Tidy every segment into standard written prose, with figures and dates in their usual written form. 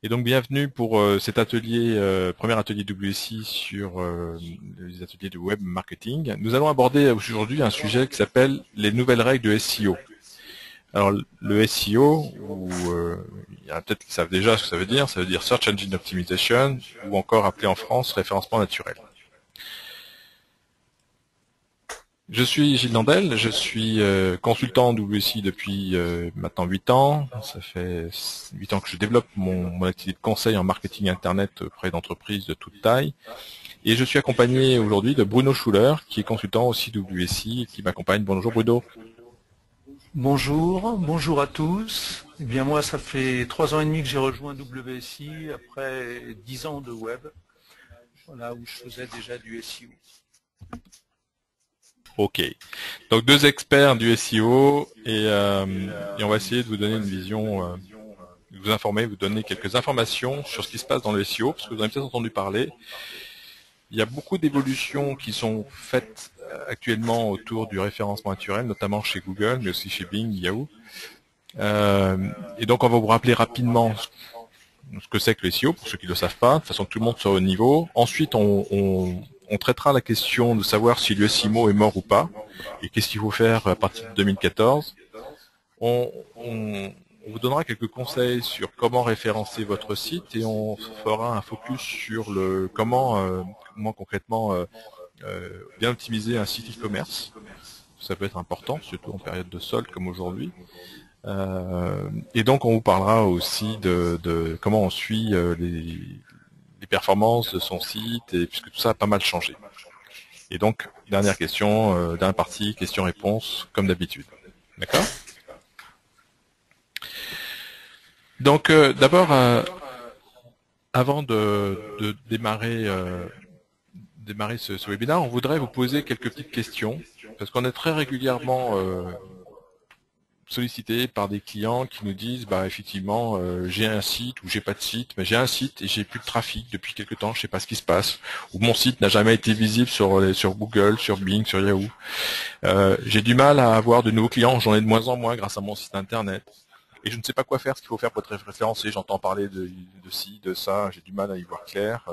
Et donc bienvenue pour cet atelier, premier atelier WSI sur les ateliers de web marketing. Nous allons aborder aujourd'hui un sujet qui s'appelle les nouvelles règles de SEO. Alors le SEO, il y en a peut-être qui savent déjà ce que ça veut dire Search Engine Optimization, ou encore appelé en France référencement naturel. Je suis Gilles Landel, je suis consultant WSI depuis maintenant 8 ans. Ça fait 8 ans que je développe mon activité de conseil en marketing internet auprès d'entreprises de toute taille. Et je suis accompagné aujourd'hui de Bruno Schuller, qui est consultant aussi WSI et qui m'accompagne. Bonjour Bruno. Bonjour, bonjour à tous. Eh bien moi, ça fait 3 ans et demi que j'ai rejoint WSI après 10 ans de web, voilà, où je faisais déjà du SEO. Ok. Donc deux experts du SEO et on va essayer de vous donner une vision, de vous informer, vous donner quelques informations sur ce qui se passe dans le SEO, parce que vous en avez peut-être entendu parler. Il y a beaucoup d'évolutions qui sont faites actuellement autour du référencement naturel, notamment chez Google, mais aussi chez Bing, Yahoo. Et donc on va vous rappeler rapidement ce que c'est que le SEO, pour ceux qui ne le savent pas, de façon que tout le monde soit au niveau. Ensuite, on traitera la question de savoir si le SEO est mort ou pas, et qu'est-ce qu'il faut faire à partir de 2014. On vous donnera quelques conseils sur comment référencer votre site, et on fera un focus sur le comment concrètement bien optimiser un site e-commerce. Ça peut être important, surtout en période de solde comme aujourd'hui. Et donc on vous parlera aussi de comment on suit les performances de son site, et puisque tout ça a pas mal changé. Et donc, dernière question, dernière partie, question-réponse, comme d'habitude. D'accord? Donc d'abord, avant de démarrer ce webinaire, on voudrait vous poser quelques petites questions, parce qu'on est très régulièrement sollicité par des clients qui nous disent bah effectivement j'ai un site ou j'ai pas de site, mais j'ai un site et j'ai plus de trafic depuis quelque temps, je sais pas ce qui se passe, ou mon site n'a jamais été visible sur Google, sur Bing, sur Yahoo. J'ai du mal à avoir de nouveaux clients, j'en ai de moins en moins grâce à mon site internet. Et je ne sais pas quoi faire, ce qu'il faut faire pour être référencé. J'entends parler de ci, de ça, j'ai du mal à y voir clair.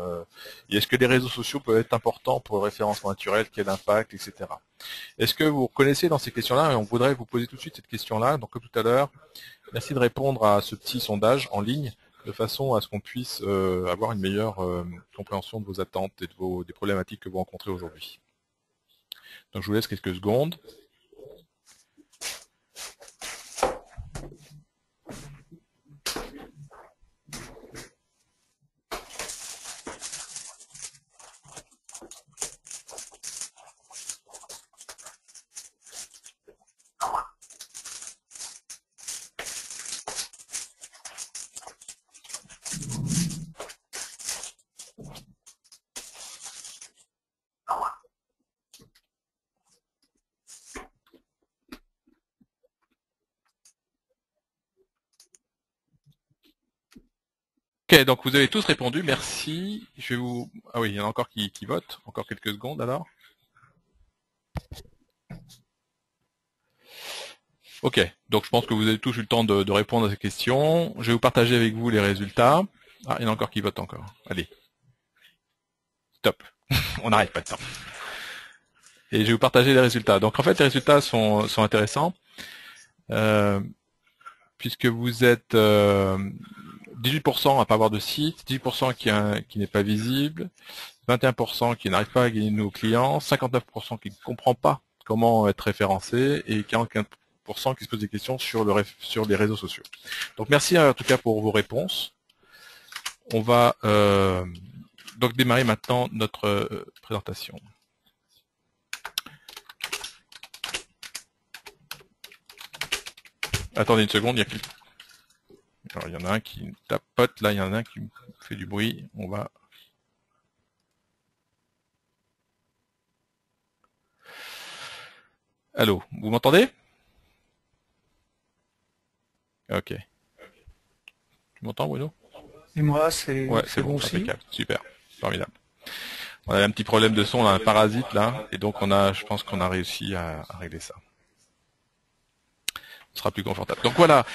Et est-ce que les réseaux sociaux peuvent être importants pour le référencement naturel, quel impact, etc. Est-ce que vous reconnaissez dans ces questions-là, et on voudrait vous poser tout de suite cette question-là, donc comme tout à l'heure, merci de répondre à ce petit sondage en ligne, de façon à ce qu'on puisse avoir une meilleure compréhension de vos attentes et des problématiques que vous rencontrez aujourd'hui. Donc je vous laisse quelques secondes. Ok, donc vous avez tous répondu, merci. Je vais vous... Ah oui, il y en a encore qui votent, encore quelques secondes alors. Ok, donc je pense que vous avez tous eu le temps de répondre à ces questions. Je vais vous partager avec vous les résultats. Ah, il y en a encore qui votent encore. Allez, stop. On n'arrête pas de temps. Et je vais vous partager les résultats. Donc en fait, les résultats sont intéressants, euh, puisque vous êtes 18% à pas avoir de site, 10% qui n'est pas visible, 21% qui n'arrive pas à gagner de nouveaux clients, 59% qui ne comprend pas comment être référencé, et 45% qui se posent des questions sur les réseaux sociaux. Donc merci en tout cas pour vos réponses. On va donc démarrer maintenant notre présentation. Attendez une seconde, alors, il y en a un qui tapote, là il y en a un qui fait du bruit. On va... Allô, vous m'entendez? Ok. Tu m'entends Bruno? Et moi, Ouais, c'est c'est bon, bon aussi. impeccable, super, formidable. On a un petit problème de son, on a un parasite là, et donc je pense qu'on a réussi à régler ça. Ce sera plus confortable. Donc voilà,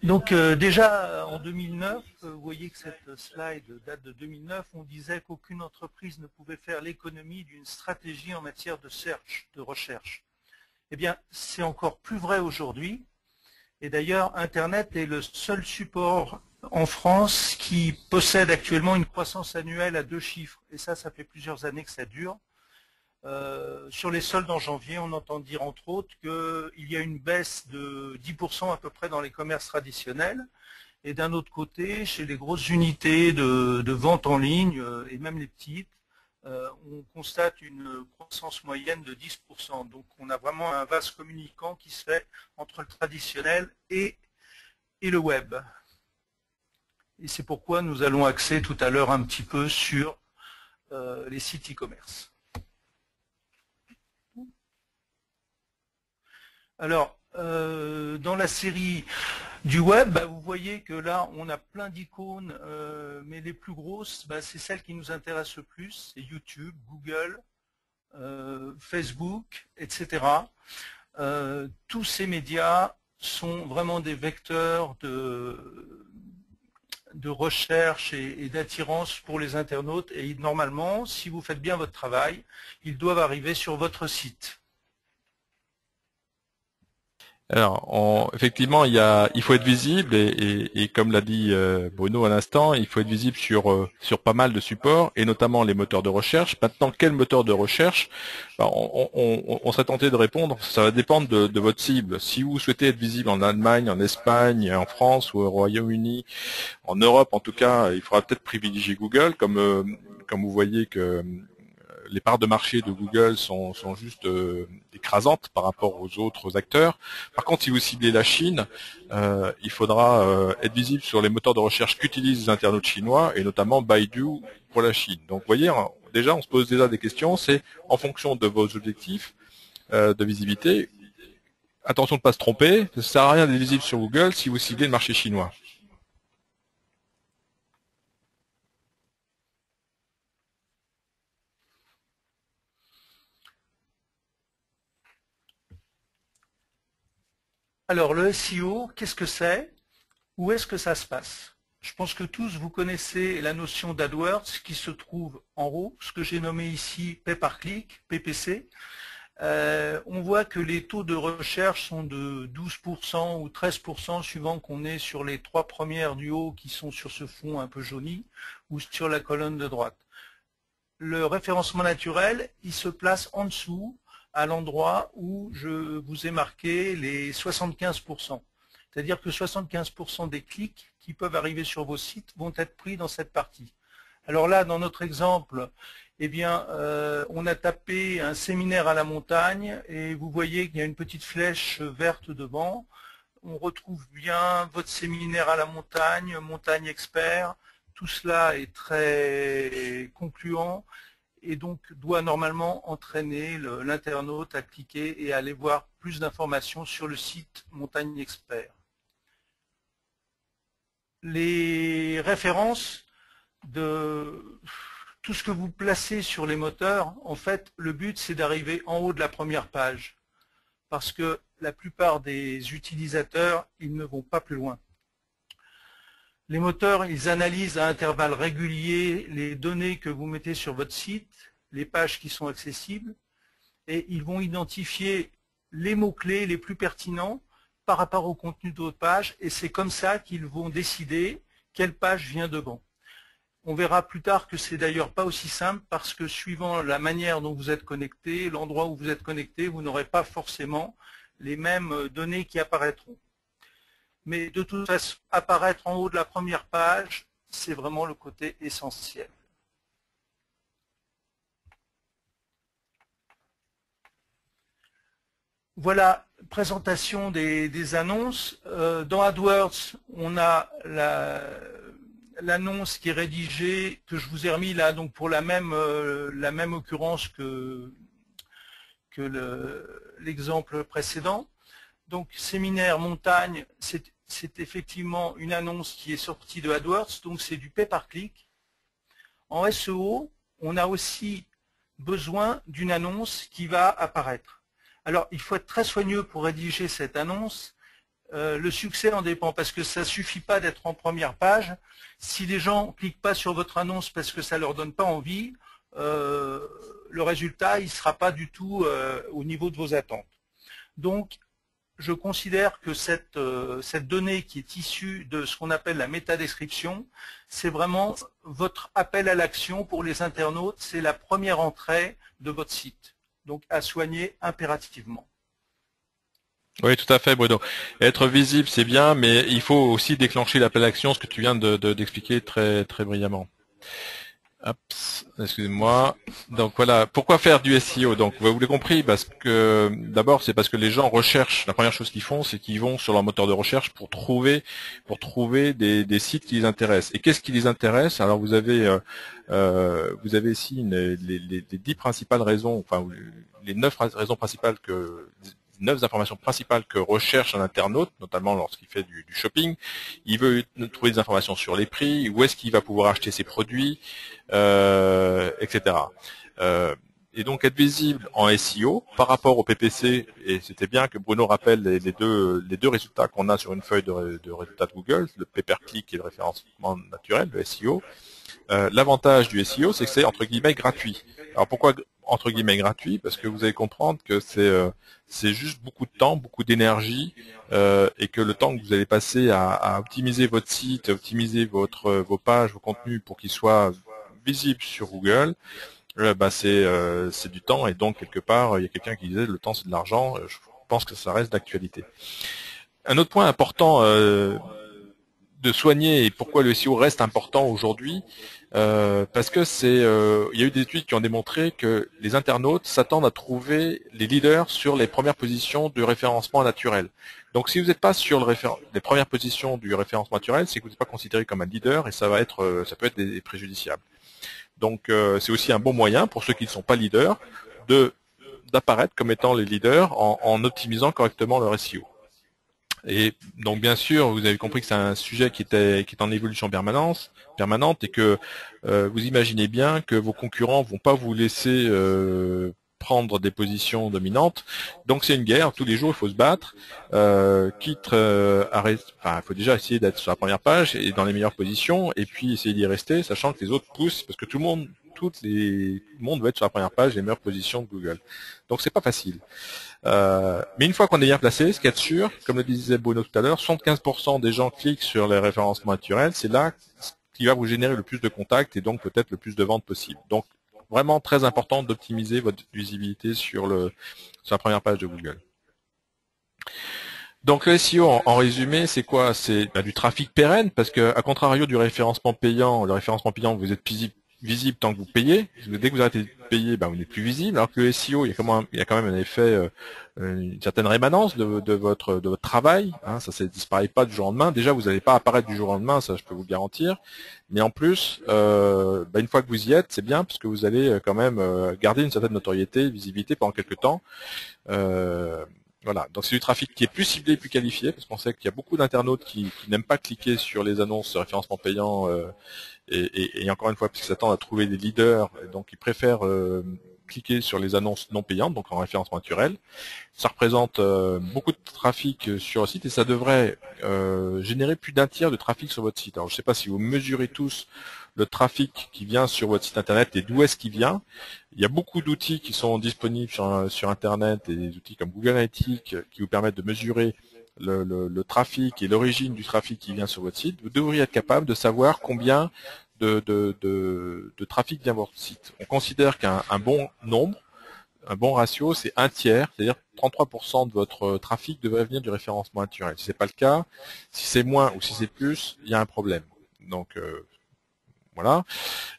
Donc déjà en 2009, vous voyez que cette slide date de 2009, on disait qu'aucune entreprise ne pouvait faire l'économie d'une stratégie en matière de recherche. Eh bien, c'est encore plus vrai aujourd'hui. Et d'ailleurs, Internet est le seul support en France qui possède actuellement une croissance annuelle à 2 chiffres. Et ça fait plusieurs années que ça dure. Sur les soldes en janvier, on entend dire entre autres qu'il y a une baisse de 10% à peu près dans les commerces traditionnels. Et d'un autre côté, chez les grosses unités de vente en ligne, et même les petites, on constate une croissance moyenne de 10%. Donc on a vraiment un vase communicant qui se fait entre le traditionnel et le web. Et c'est pourquoi nous allons axer tout à l'heure un petit peu sur les sites e-commerce. Alors, dans la série du web, vous voyez que là, on a plein d'icônes, mais les plus grosses, c'est celles qui nous intéressent le plus, c'est YouTube, Google, Facebook, etc. Tous ces médias sont vraiment des vecteurs de recherche et d'attirance pour les internautes, et normalement, si vous faites bien votre travail, ils doivent arriver sur votre site. Alors, effectivement, il faut être visible et comme l'a dit Bruno à l'instant, il faut être visible sur pas mal de supports et notamment les moteurs de recherche. Maintenant, quel moteur de recherche? On serait tenté de répondre. Ça va dépendre de votre cible. Si vous souhaitez être visible en Allemagne, en Espagne, en France ou au Royaume-Uni, en Europe en tout cas, il faudra peut-être privilégier Google, comme vous voyez que les parts de marché de Google sont juste écrasantes par rapport aux autres acteurs. Par contre, si vous ciblez la Chine, il faudra être visible sur les moteurs de recherche qu'utilisent les internautes chinois, et notamment Baidu pour la Chine. Donc, vous voyez, déjà, on se pose déjà des questions. C'est en fonction de vos objectifs de visibilité. Attention de ne pas se tromper. Ça ne sert à rien d'être visible sur Google si vous ciblez le marché chinois. Alors, le SEO, qu'est-ce que c'est? Où est-ce que ça se passe? Je pense que tous vous connaissez la notion d'AdWords qui se trouve en haut, ce que j'ai nommé ici Pay per click, PPC. On voit que les taux de recherche sont de 12% ou 13% suivant qu'on est sur les 3 premières du haut qui sont sur ce fond un peu jauni ou sur la colonne de droite. Le référencement naturel, il se place en dessous à l'endroit où je vous ai marqué les 75%. C'est-à-dire que 75% des clics qui peuvent arriver sur vos sites vont être pris dans cette partie. Alors là, dans notre exemple, eh bien, on a tapé un séminaire à la montagne et vous voyez qu'il y a une petite flèche verte devant. On retrouve bien votre séminaire à la montagne, montagne expert. Tout cela est très concluant et donc doit normalement entraîner l'internaute à cliquer et à aller voir plus d'informations sur le site Montagne Expert. Les références de tout ce que vous placez sur les moteurs, en fait, le but c'est d'arriver en haut de la première page parce que la plupart des utilisateurs, ils ne vont pas plus loin. Les moteurs, ils analysent à intervalles réguliers les données que vous mettez sur votre site, les pages qui sont accessibles, et ils vont identifier les mots-clés les plus pertinents par rapport au contenu de votre page, et c'est comme ça qu'ils vont décider quelle page vient devant. On verra plus tard que c'est d'ailleurs pas aussi simple parce que suivant la manière dont vous êtes connecté, l'endroit où vous êtes connecté, vous n'aurez pas forcément les mêmes données qui apparaîtront. Mais de toute façon, apparaître en haut de la première page, c'est vraiment le côté essentiel. Voilà, présentation des annonces. Dans AdWords, on a l'annonce qui est rédigée, que je vous ai remis là, donc pour la même occurrence que l'exemple précédent. Donc, séminaire montagne, c'est effectivement une annonce qui est sortie de AdWords, donc c'est du pay per click. En SEO, on a aussi besoin d'une annonce qui va apparaître. Alors, il faut être très soigneux pour rédiger cette annonce. le succès en dépend parce que ça suffit pas d'être en première page. Si les gens cliquent pas sur votre annonce parce que ça leur donne pas envie, le résultat il sera pas du tout au niveau de vos attentes. Donc je considère que cette donnée qui est issue de ce qu'on appelle la métadescription, c'est vraiment votre appel à l'action pour les internautes, c'est la première entrée de votre site. Donc à soigner impérativement. Oui, tout à fait, Bruno. Être visible, c'est bien, mais il faut aussi déclencher l'appel à l'action, ce que tu viens d'expliquer très, très brillamment. Hop, excusez-moi. Donc voilà, pourquoi faire du SEO? Donc vous l'avez compris, parce que d'abord c'est parce que les gens recherchent. La première chose qu'ils font, c'est qu'ils vont sur leur moteur de recherche pour trouver des sites qui les intéressent. Et qu'est-ce qui les intéresse? Alors vous avez ici les 10 principales raisons, enfin les 9 raisons principales 9 informations principales que recherche un internaute, notamment lorsqu'il fait du shopping. Il veut trouver des informations sur les prix, où est-ce qu'il va pouvoir acheter ses produits, etc. Et donc être visible en SEO par rapport au PPC, et c'était bien que Bruno rappelle les deux résultats qu'on a sur une feuille de résultats de Google, le pay-per-click et le référencement naturel, le SEO. L'avantage du SEO, c'est que c'est entre guillemets gratuit. Alors pourquoi entre guillemets gratuit? Parce que vous allez comprendre que c'est juste beaucoup de temps, beaucoup d'énergie, et que le temps que vous allez passer à optimiser votre site, à optimiser vos pages, vos contenus pour qu'ils soient visibles sur Google, c'est du temps, et donc quelque part il y a quelqu'un qui disait le temps c'est de l'argent. Je pense que ça reste d'actualité. Un autre point important de soigner, et pourquoi le SEO reste important aujourd'hui, parce que il y a eu des études qui ont démontré que les internautes s'attendent à trouver les leaders sur les premières positions du référencement naturel. Donc si vous n'êtes pas sur les premières positions du référencement naturel, c'est que vous n'êtes pas considéré comme un leader, et ça peut être préjudiciable. Donc c'est aussi un bon moyen pour ceux qui ne sont pas leaders d'apparaître comme étant les leaders en optimisant correctement leur SEO. Et donc bien sûr, vous avez compris que c'est un sujet qui est en évolution permanente, et que vous imaginez bien que vos concurrents vont pas vous laisser prendre des positions dominantes. Donc c'est une guerre, tous les jours il faut se battre, il faut déjà essayer d'être sur la première page et dans les meilleures positions, et puis essayer d'y rester, sachant que les autres poussent, parce que tout le monde veut être sur la première page, les meilleures positions de Google. Donc c'est pas facile. Mais une fois qu'on est bien placé, ce qu'il y a de sûr, comme le disait Bruno tout à l'heure, 75% des gens cliquent sur les référencements naturels, c'est là qui va vous générer le plus de contacts et donc peut-être le plus de ventes possible. Donc vraiment très important d'optimiser votre visibilité sur la première page de Google. Donc le SEO en résumé, c'est quoi? C'est du trafic pérenne, parce que à contrario du référencement payant, vous êtes visible tant que vous payez. Dès que vous arrêtez de payer, vous n'êtes plus visible. Alors que le SEO, il y a quand même un effet, une certaine rémanence de votre travail. Hein, ça ne disparaît pas du jour au lendemain. Déjà, vous n'allez pas apparaître du jour au lendemain, ça je peux vous le garantir. Mais en plus, une fois que vous y êtes, c'est bien parce que vous allez quand même garder une certaine notoriété, visibilité pendant quelques temps. Voilà, donc c'est du trafic qui est plus ciblé, plus qualifié, parce qu'on sait qu'il y a beaucoup d'internautes qui n'aiment pas cliquer sur les annonces de référencement payant, et encore une fois, parce qu'ils s'attendent à trouver des leaders, donc ils préfèrent cliquer sur les annonces non payantes, donc en référencement naturel. Ça représente beaucoup de trafic sur le site, et ça devrait générer plus d'un tiers de trafic sur votre site. Alors je ne sais pas si vous mesurez tous le trafic qui vient sur votre site internet et d'où est-ce qu'il vient. Il y a beaucoup d'outils qui sont disponibles sur internet, et des outils comme Google Analytics qui vous permettent de mesurer le trafic et l'origine du trafic qui vient sur votre site. Vous devriez être capable de savoir combien de trafic vient sur votre site. On considère qu'un bon nombre, un bon ratio, c'est un tiers, c'est-à-dire 33% de votre trafic devrait venir du référencement naturel. Si c'est pas le cas, si c'est moins ou si c'est plus, il y a un problème. Donc voilà.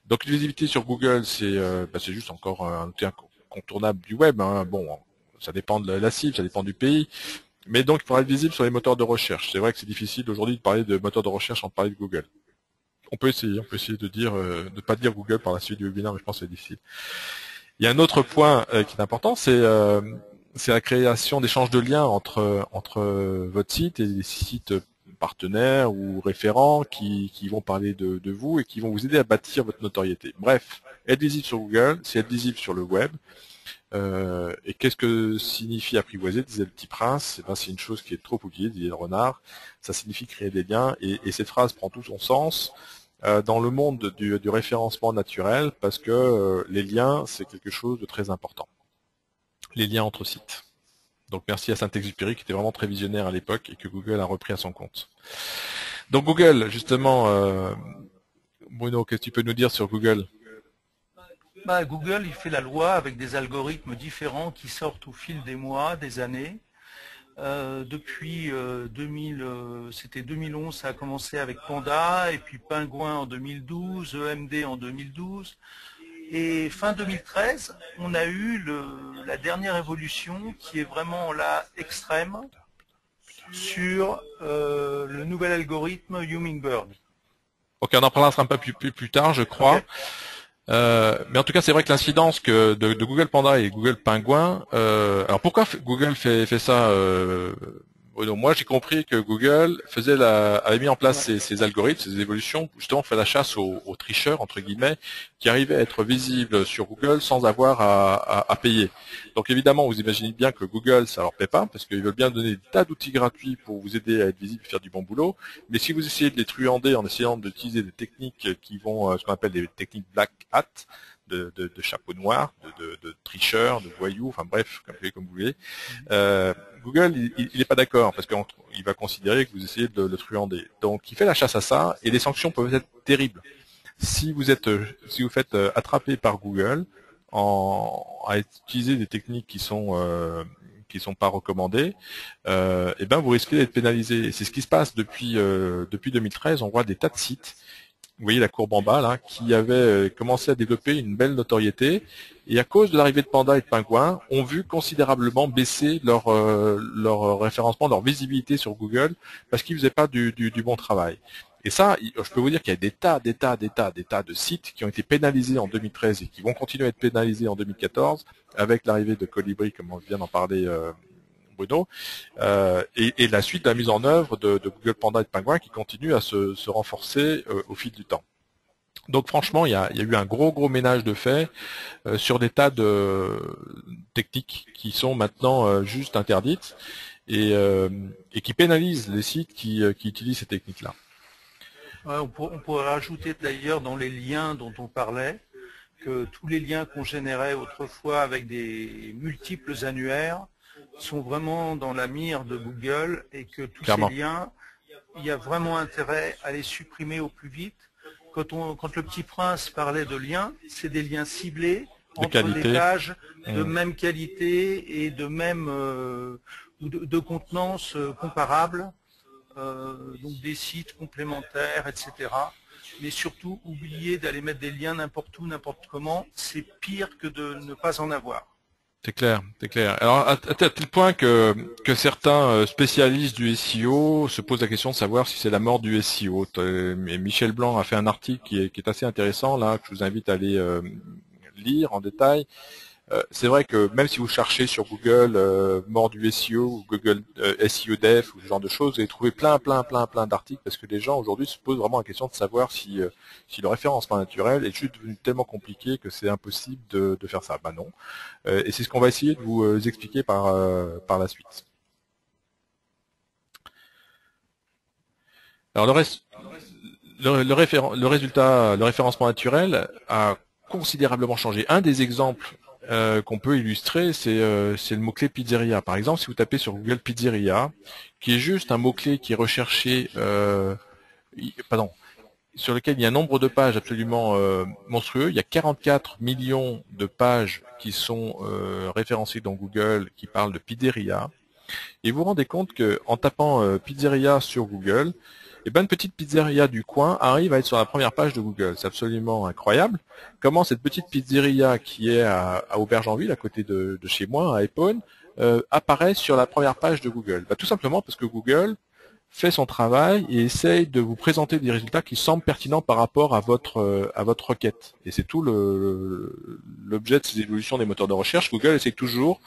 Donc la visibilité sur Google, c'est juste encore un outil incontournable du web. Hein. Bon, ça dépend de la cible, ça dépend du pays. Mais donc il faudra être visible sur les moteurs de recherche. C'est vrai que c'est difficile aujourd'hui de parler de moteurs de recherche sans parler de Google. On peut essayer de dire, de pas dire Google par la suite du webinaire, mais je pense que c'est difficile. Il y a un autre point qui est important, c'est la création d'échanges de liens entre votre site et les sites partenaires ou référents qui vont parler de vous et qui vont vous aider à bâtir votre notoriété. Bref, être visible sur Google, c'est être visible sur le web. Et qu'est-ce que signifie apprivoiser, disait le petit prince? Eh ben, c'est une chose qui est trop oubliée, disait le renard. Ça signifie créer des liens, et cette phrase prend tout son sens dans le monde du référencement naturel, parce que les liens, c'est quelque chose de très important. Les liens entre sites. Donc merci à Saint-Exupéry qui était vraiment très visionnaire à l'époque et que Google a repris à son compte. Donc Google, justement, Bruno, qu'est-ce que tu peux nous dire sur Google? Google, il fait la loi avec des algorithmes différents qui sortent au fil des mois, des années. Depuis 2011, ça a commencé avec Panda, et puis Penguin en 2012, EMD en 2012. Et fin 2013, on a eu la dernière évolution qui est vraiment là extrême sur le nouvel algorithme Hummingbird. Ok, on en parlera un peu plus tard, je crois. Okay. Mais en tout cas, c'est vrai que l'incidence de Google Panda et Google Penguin. Alors pourquoi Google fait ça Bruno? Moi, j'ai compris que Google avait mis en place ces algorithmes, ces évolutions, justement, fait la chasse aux tricheurs entre guillemets, qui arrivaient à être visibles sur Google sans avoir à payer. Donc évidemment, vous imaginez bien que Google, ça leur plaît pas, parce qu'ils veulent bien donner des tas d'outils gratuits pour vous aider à être visible et faire du bon boulot. Mais si vous essayez de les truander en essayant d'utiliser des techniques qui vont, ce qu'on appelle des techniques black hat, de chapeau noir, de tricheurs, de voyous, enfin bref, comme vous voulez. Google, il n'est pas d'accord parce qu'il va considérer que vous essayez de le truander. Donc, il fait la chasse à ça et les sanctions peuvent être terribles. Si vous faites attraper par Google à utiliser des techniques qui sont pas recommandées, et ben vous risquez d'être pénalisé. Et c'est ce qui se passe depuis 2013. On voit des tas de sites. Vous voyez la courbe en bas là, qui avaient commencé à développer une belle notoriété, et à cause de l'arrivée de Panda et de Penguin, ont vu considérablement baisser leur référencement, leur visibilité sur Google, parce qu'ils faisaient pas du bon travail. Et ça, je peux vous dire qu'il y a des tas de sites qui ont été pénalisés en 2013 et qui vont continuer à être pénalisés en 2014 avec l'arrivée de Colibri, comme on vient d'en parler. Bruno, et la suite de la mise en œuvre de Google Panda et de Penguin qui continue à se renforcer au fil du temps. Donc franchement, il y a eu un gros ménage de fait sur des tas de techniques qui sont maintenant juste interdites et qui pénalisent les sites qui utilisent ces techniques-là. On pourrait rajouter d'ailleurs dans les liens dont on parlait que tous les liens qu'on générait autrefois avec des multiples annuaires sont vraiment dans la mire de Google, et que tous ces liens, il y a vraiment intérêt à les supprimer au plus vite. Quand le petit prince parlait de liens, c'est des liens ciblés entre des pages de même qualité et de même de contenance comparable, donc des sites complémentaires, etc. Mais surtout, oubliez d'aller mettre des liens n'importe où, n'importe comment. C'est pire que de ne pas en avoir. C'est clair, c'est clair. Alors à tel point que certains spécialistes du SEO se posent la question de savoir si c'est la mort du SEO. Michel Blanc a fait un article qui est assez intéressant là, que je vous invite à aller lire en détail. C'est vrai que même si vous cherchez sur Google mort du SEO ou Google SEO Def ou ce genre de choses, vous allez trouver plein d'articles, parce que les gens aujourd'hui se posent vraiment la question de savoir si le référencement naturel est juste devenu tellement compliqué que c'est impossible de faire ça. Ben non. Et c'est ce qu'on va essayer de vous expliquer par la suite. Alors le référencement naturel a considérablement changé. Un des exemples qu'on peut illustrer, c'est le mot-clé pizzeria. Par exemple, si vous tapez sur Google pizzeria, qui est juste un mot-clé qui est recherché, sur lequel il y a un nombre de pages absolument monstrueux. Il y a 44 millions de pages qui sont référencées dans Google qui parlent de pizzeria. Et vous vous rendez compte qu'en tapant pizzeria sur Google, une petite pizzeria du coin arrive à être sur la première page de Google. C'est absolument incroyable. Comment cette petite pizzeria qui est à Aubergenville, à côté de chez moi, à Épône, apparaît sur la première page de Google? Tout simplement parce que Google fait son travail et essaye de vous présenter des résultats qui semblent pertinents par rapport à votre requête. Et c'est tout l'objet de ces évolutions des moteurs de recherche. Google essaie toujours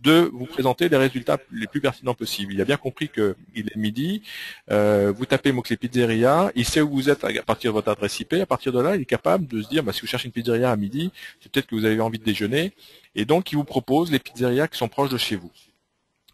de vous présenter les résultats les plus pertinents possibles. Il a bien compris qu'il est midi, vous tapez le mot-clé pizzeria, il sait où vous êtes à partir de votre adresse IP, à partir de là, il est capable de se dire, si vous cherchez une pizzeria à midi, c'est peut-être que vous avez envie de déjeuner, et donc il vous propose les pizzerias qui sont proches de chez vous.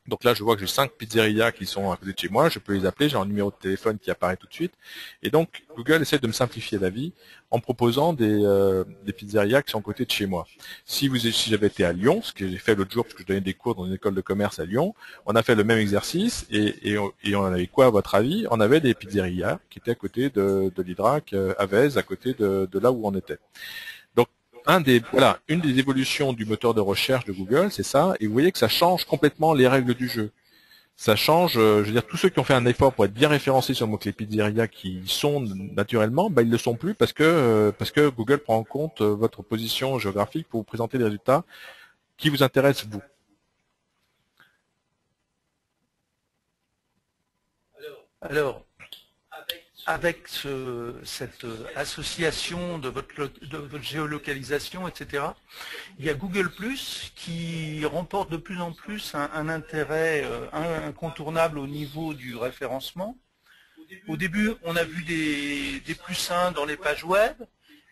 Donc là, je vois que j'ai 5 pizzerias qui sont à côté de chez moi. Je peux les appeler. J'ai un numéro de téléphone qui apparaît tout de suite. Et donc, Google essaie de me simplifier la vie en me proposant des pizzerias qui sont à côté de chez moi. Si j'avais été à Lyon, ce que j'ai fait l'autre jour parce que je donnais des cours dans une école de commerce à Lyon, on a fait le même exercice et on avait quoi à votre avis? On avait des pizzerias qui étaient à côté de l'Hydrac, à Vèze, à côté de là où on était. Une des évolutions du moteur de recherche de Google, c'est ça, et vous voyez que ça change complètement les règles du jeu. Ça change, je veux dire, tous ceux qui ont fait un effort pour être bien référencés sur le mot-clé pizzeria qui sont naturellement, ils le sont plus parce que Google prend en compte votre position géographique pour vous présenter des résultats qui vous intéressent vous. Alors, avec cette association de votre géolocalisation, etc., il y a Google+, qui remporte de plus en plus un intérêt incontournable au niveau du référencement. Au début, on a vu des +1 dans les pages web,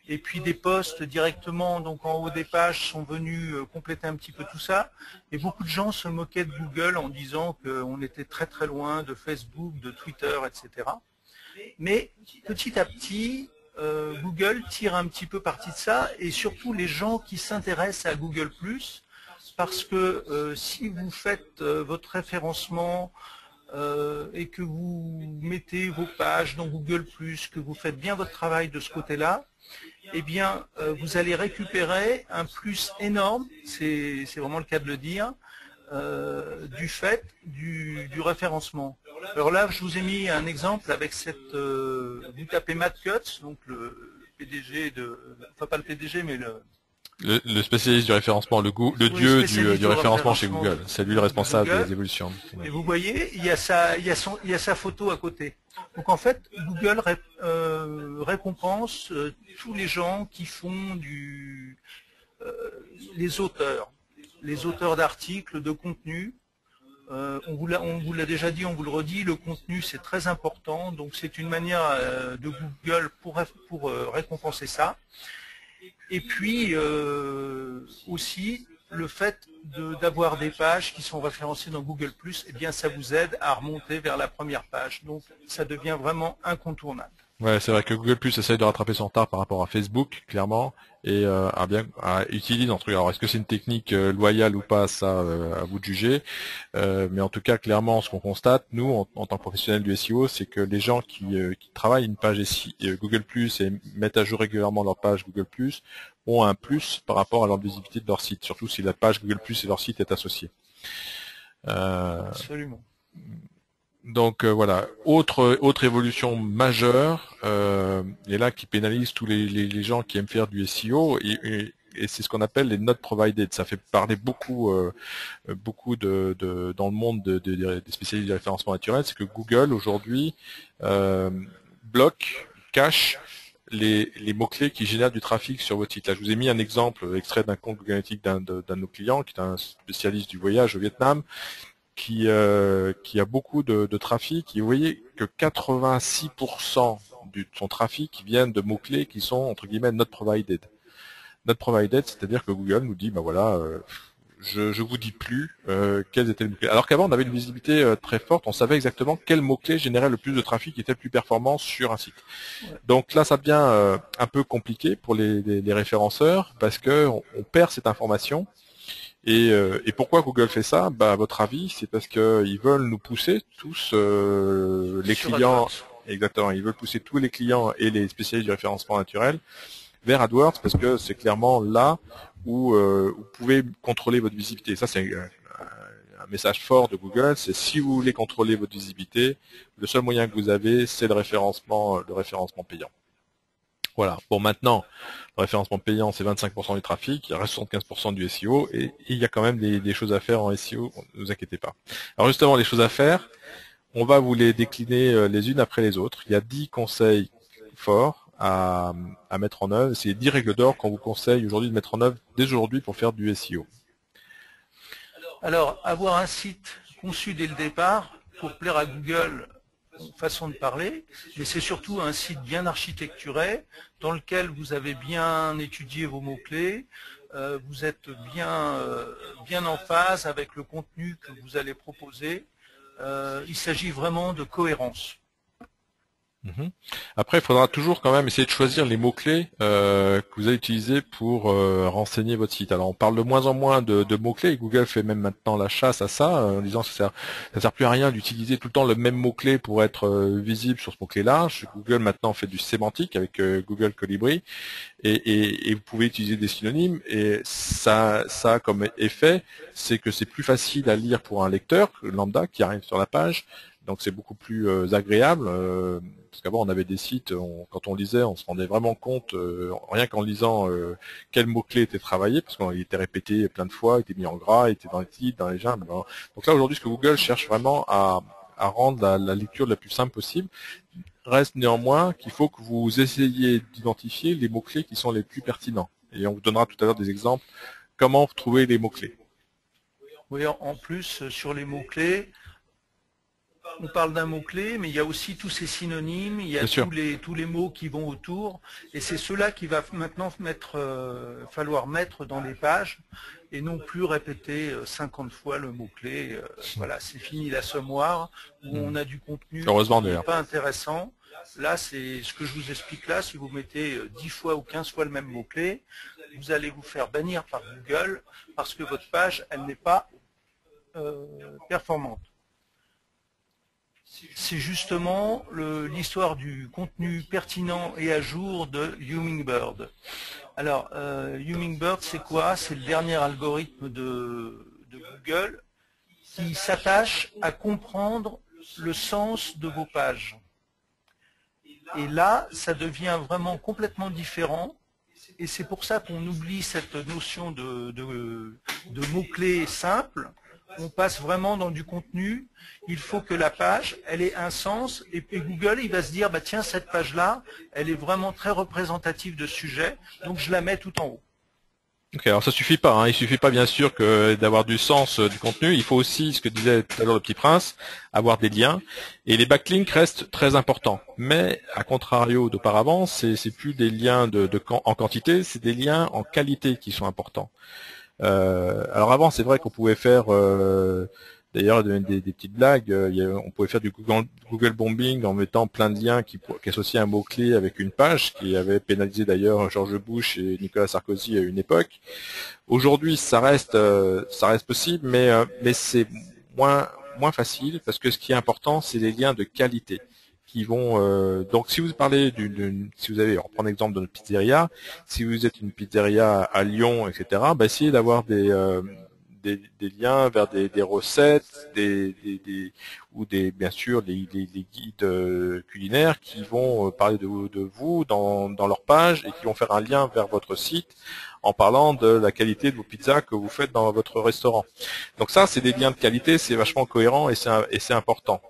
et puis des posts directement donc en haut des pages sont venus compléter un petit peu tout ça. Et beaucoup de gens se moquaient de Google en disant qu'on était très très loin de Facebook, de Twitter, etc. Mais petit à petit, Google tire un petit peu parti de ça, et surtout les gens qui s'intéressent à Google+, parce que si vous faites votre référencement et que vous mettez vos pages dans Google+, que vous faites bien votre travail de ce côté-là, eh bien, vous allez récupérer un plus énorme, c'est vraiment le cas de le dire, du fait du référencement. Alors là, je vous ai mis un exemple avec cette... vous tapez Matt Cutts, donc le PDG de... Enfin, pas le PDG, mais le spécialiste du référencement, le dieu du référencement chez Google. C'est lui le responsable des évolutions. Et vous voyez, il y a sa photo à côté. Donc en fait, Google récompense tous les gens qui font les auteurs d'articles, de contenu. On vous l'a déjà dit, on vous le redit, le contenu c'est très important, donc c'est une manière de Google pour récompenser ça. Et puis aussi le fait d'avoir des pages qui sont référencées dans Google+, eh bien ça vous aide à remonter vers la première page, donc ça devient vraiment incontournable. Ouais, c'est vrai que Google Plus essaye de rattraper son retard par rapport à Facebook, clairement, et utilise un truc. Alors, est-ce que c'est une technique loyale ou pas, ça, à vous de juger. Mais en tout cas, clairement, ce qu'on constate, nous, en tant que professionnels du SEO, c'est que les gens qui travaillent une page Google Plus et mettent à jour régulièrement leur page Google Plus ont un plus par rapport à la visibilité de leur site, surtout si la page Google Plus et leur site est associée. Absolument. Donc voilà, autre évolution majeure, et là qui pénalise tous les gens qui aiment faire du SEO, et c'est ce qu'on appelle les not provided. Ça fait parler beaucoup dans le monde des spécialistes du référencement naturel, c'est que Google aujourd'hui cache les mots-clés qui génèrent du trafic sur votre site. Là, je vous ai mis un exemple extrait d'un compte Google Analytics d'un de nos clients, qui est un spécialiste du voyage au Vietnam, qui a beaucoup de trafic, et vous voyez que 86% de son trafic viennent de mots-clés qui sont, entre guillemets, not provided. Not provided, c'est-à-dire que Google nous dit, je vous dis plus quels étaient les mots-clés. Alors qu'avant, on avait une visibilité très forte, on savait exactement quels mots-clés généraient le plus de trafic, qui était le plus performant sur un site. Donc là, ça devient un peu compliqué pour les référenceurs, parce que on perd cette information. Et pourquoi Google fait ça? À votre avis, c'est parce qu'ils veulent nous pousser tous les clients, exactement, ils veulent pousser tous les clients et les spécialistes du référencement naturel vers AdWords, parce que c'est clairement là où vous pouvez contrôler votre visibilité. Ça, c'est un message fort de Google, c'est si vous voulez contrôler votre visibilité, le seul moyen que vous avez, c'est le référencement payant. Voilà. Bon, maintenant, le référencement payant, c'est 25% du trafic, il reste 75% du SEO, et il y a quand même des choses à faire en SEO, ne vous inquiétez pas. Alors justement, les choses à faire, on va vous les décliner les unes après les autres. Il y a 10 conseils forts à mettre en œuvre. C'est 10 règles d'or qu'on vous conseille aujourd'hui de mettre en œuvre dès aujourd'hui pour faire du SEO. Alors, avoir un site conçu dès le départ pour plaire à Google, façon de parler, mais c'est surtout un site bien architecturé dans lequel vous avez bien étudié vos mots-clés, vous êtes bien en phase avec le contenu que vous allez proposer. Il s'agit vraiment de cohérence. Mhm. Après, il faudra toujours quand même essayer de choisir les mots-clés que vous allez utiliser pour renseigner votre site. Alors, on parle de moins en moins de mots-clés. Google fait même maintenant la chasse à ça, en disant que ça sert plus à rien d'utiliser tout le temps le même mot-clé pour être visible sur ce mot-clé-là. Google maintenant fait du sémantique avec Google Colibri, et vous pouvez utiliser des synonymes. Et ça a comme effet, c'est que c'est plus facile à lire pour un lecteur lambda qui arrive sur la page. Donc c'est beaucoup plus agréable, parce qu'avant on avait des sites, quand on lisait, on se rendait vraiment compte, rien qu'en lisant quel mot-clé était travaillé, parce qu'il était répété plein de fois, il était mis en gras, il était dans les titres, dans les jingles. Donc là aujourd'hui, ce que Google cherche vraiment à rendre la lecture la plus simple possible. Reste néanmoins qu'il faut que vous essayiez d'identifier les mots-clés qui sont les plus pertinents. Et on vous donnera tout à l'heure des exemples, comment trouver les mots-clés. Oui, en plus, sur les mots-clés, on parle d'un mot-clé, mais il y a aussi tous ces synonymes, il y a tous les mots qui vont autour, et c'est cela qu'il va maintenant falloir mettre dans les pages, et non plus répéter 50 fois le mot-clé. Voilà, c'est fini l'assommoir, où on a du contenu qui n'est pas intéressant. Là, c'est ce que je vous explique là, si vous mettez 10 fois ou 15 fois le même mot-clé, vous allez vous faire bannir par Google, parce que votre page, elle n'est pas performante. C'est justement l'histoire du contenu pertinent et à jour de Hummingbird. Alors, Hummingbird, c'est quoi? C'est le dernier algorithme de Google qui s'attache à comprendre le sens de vos pages. Et là, ça devient vraiment complètement différent. Et c'est pour ça qu'on oublie cette notion de mots-clés simples. On passe vraiment dans du contenu. Il faut que la page, elle ait un sens. Et puis Google, il va se dire, bah tiens, cette page-là, elle est vraiment très représentative de ce sujet. Donc je la mets tout en haut. Ok, alors ça suffit pas, hein. Il suffit pas bien sûr que d'avoir du sens du contenu. Il faut aussi, ce que disait tout à l'heure le Petit Prince, avoir des liens. Et les backlinks restent très importants. Mais à contrario d'auparavant, c'est plus des liens en quantité, c'est des liens en qualité qui sont importants. Alors avant, c'est vrai qu'on pouvait faire, d'ailleurs, des petites blagues. On pouvait faire du Google bombing en mettant plein de liens qui associaient un mot-clé avec une page, qui avait pénalisé d'ailleurs George Bush et Nicolas Sarkozy à une époque. Aujourd'hui, ça reste possible, mais c'est moins facile, parce que ce qui est important, c'est les liens de qualité qui vont donc si vous parlez si vous avez, on prend l'exemple de notre pizzeria, si vous êtes une pizzeria à Lyon, etc., bah essayez d'avoir des liens vers des recettes, ou bien sûr les guides culinaires qui vont parler de vous dans leur page, et qui vont faire un lien vers votre site en parlant de la qualité de vos pizzas que vous faites dans votre restaurant. Donc ça, c'est des liens de qualité, c'est vachement cohérent, et c'est important.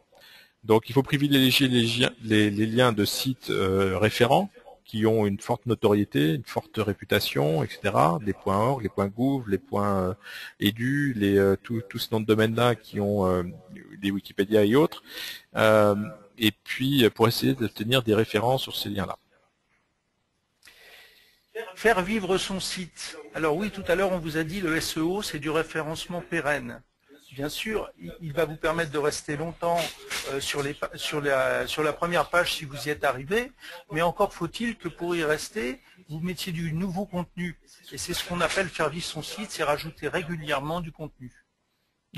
Donc il faut privilégier les liens de sites référents qui ont une forte notoriété, une forte réputation, etc. Les .org, les .gouv, les .edu, tous ces noms de domaines-là qui ont des Wikipédia et autres. Et puis pour essayer d'obtenir des références sur ces liens-là. Faire vivre son site. Alors oui, tout à l'heure on vous a dit le SEO, c'est du référencement pérenne. Bien sûr, il va vous permettre de rester longtemps sur la première page si vous y êtes arrivé, mais encore faut-il que pour y rester, vous mettiez du nouveau contenu. Et c'est ce qu'on appelle faire vivre son site, c'est rajouter régulièrement du contenu.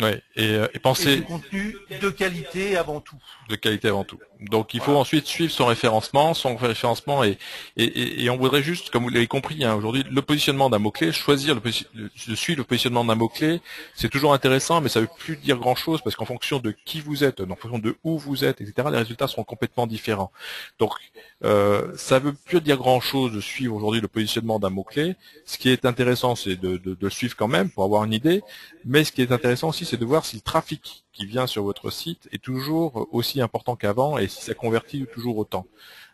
Ouais, et penser... Et du contenu de qualité avant tout. De qualité avant tout. Donc il faut ensuite suivre son référencement et on voudrait juste, comme vous l'avez compris, hein, aujourd'hui, le positionnement d'un mot-clé, suivre le positionnement d'un mot-clé, c'est toujours intéressant, mais ça veut plus dire grand-chose, parce qu'en fonction de qui vous êtes, en fonction de où vous êtes, etc., les résultats seront complètement différents. Donc ça veut plus dire grand-chose de suivre aujourd'hui le positionnement d'un mot-clé. Ce qui est intéressant, c'est de le suivre quand même pour avoir une idée, mais ce qui est intéressant aussi, c'est de voir si le trafic qui vient sur votre site est toujours aussi important qu'avant, et si ça convertit toujours autant.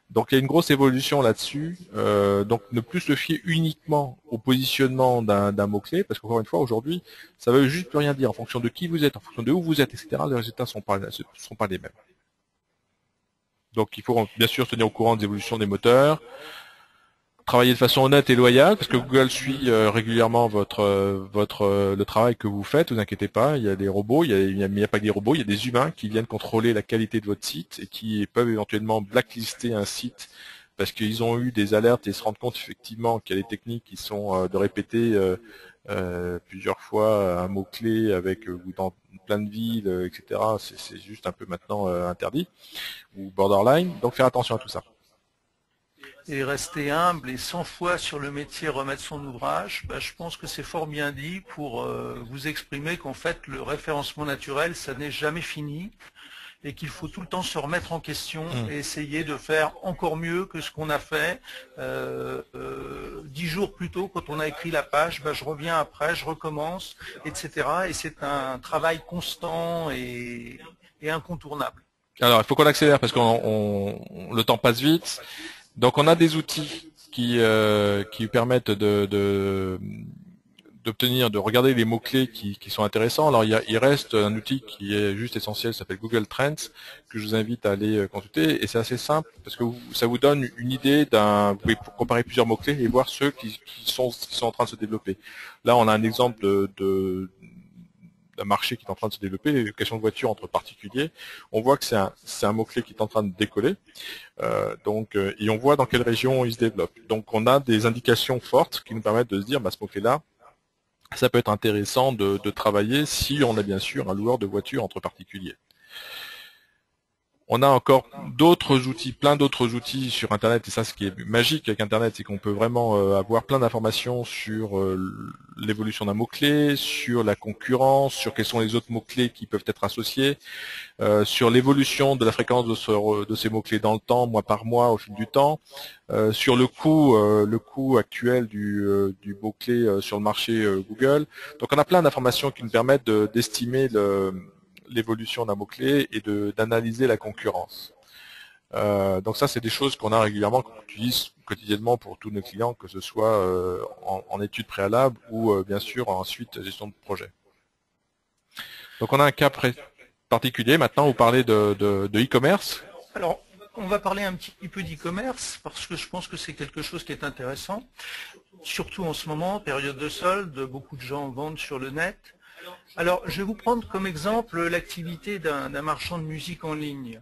Donc il y a une grosse évolution là-dessus. Donc ne plus se fier uniquement au positionnement d'un mot-clé, parce qu'encore une fois, aujourd'hui, ça veut juste plus rien dire. En fonction de qui vous êtes, en fonction de où vous êtes, etc., les résultats sont pas les mêmes. Donc il faut bien sûr se tenir au courant des évolutions des moteurs, travailler de façon honnête et loyale, parce que Google suit régulièrement le travail que vous faites. Vous inquiétez pas, il y a des robots, il y a pas que des robots, il y a des humains qui viennent contrôler la qualité de votre site et qui peuvent éventuellement blacklister un site parce qu'ils ont eu des alertes et se rendent compte effectivement qu'il y a des techniques qui sont de répéter plusieurs fois un mot-clé avec ou dans plein de villes, etc. C'est juste un peu maintenant interdit ou borderline. Donc faire attention à tout ça. Et rester humble et 100 fois sur le métier remettre son ouvrage, je pense que c'est fort bien dit pour vous exprimer qu'en fait le référencement naturel, ça n'est jamais fini et qu'il faut tout le temps se remettre en question et essayer de faire encore mieux que ce qu'on a fait 10 jours plus tôt quand on a écrit la page, je reviens après, je recommence, etc. Et c'est un travail constant et incontournable. Alors il faut qu'on accélère parce que le temps passe vite. Donc on a des outils qui permettent d'obtenir, de regarder les mots-clés qui sont intéressants. Alors il reste un outil qui est juste essentiel, ça s'appelle Google Trends, que je vous invite à aller consulter. Et c'est assez simple parce que ça vous donne une idée vous pouvez comparer plusieurs mots-clés et voir ceux qui sont en train de se développer. Là on a un exemple d'un marché qui est en train de se développer, les locations de voitures entre particuliers. On voit que c'est un mot-clé qui est en train de décoller. Et on voit dans quelle région il se développe. Donc on a des indications fortes qui nous permettent de se dire, ce mot-clé-là, ça peut être intéressant de travailler si on a bien sûr un loueur de voitures entre particuliers. On a encore d'autres outils, plein d'autres outils sur Internet, et ça, ce qui est magique avec Internet, c'est qu'on peut vraiment avoir plein d'informations sur l'évolution d'un mot-clé, sur la concurrence, sur quels sont les autres mots-clés qui peuvent être associés, sur l'évolution de la fréquence de ces mots-clés dans le temps, mois par mois, au fil du temps, sur le coût actuel du mot-clé sur le marché Google. Donc on a plein d'informations qui nous permettent d'estimer l'évolution d'un mot-clé et d'analyser la concurrence. Donc ça, c'est des choses qu'on a régulièrement, qu'on utilise quotidiennement pour tous nos clients, que ce soit en études préalables ou bien sûr ensuite gestion de projet. Donc on a un cas particulier. Maintenant, vous parlez de e-commerce. Alors, on va parler un petit peu d'e-commerce parce que je pense que c'est quelque chose qui est intéressant. Surtout en ce moment, période de solde, beaucoup de gens vendent sur le net. Alors, je vais vous prendre comme exemple l'activité d'un marchand de musique en ligne.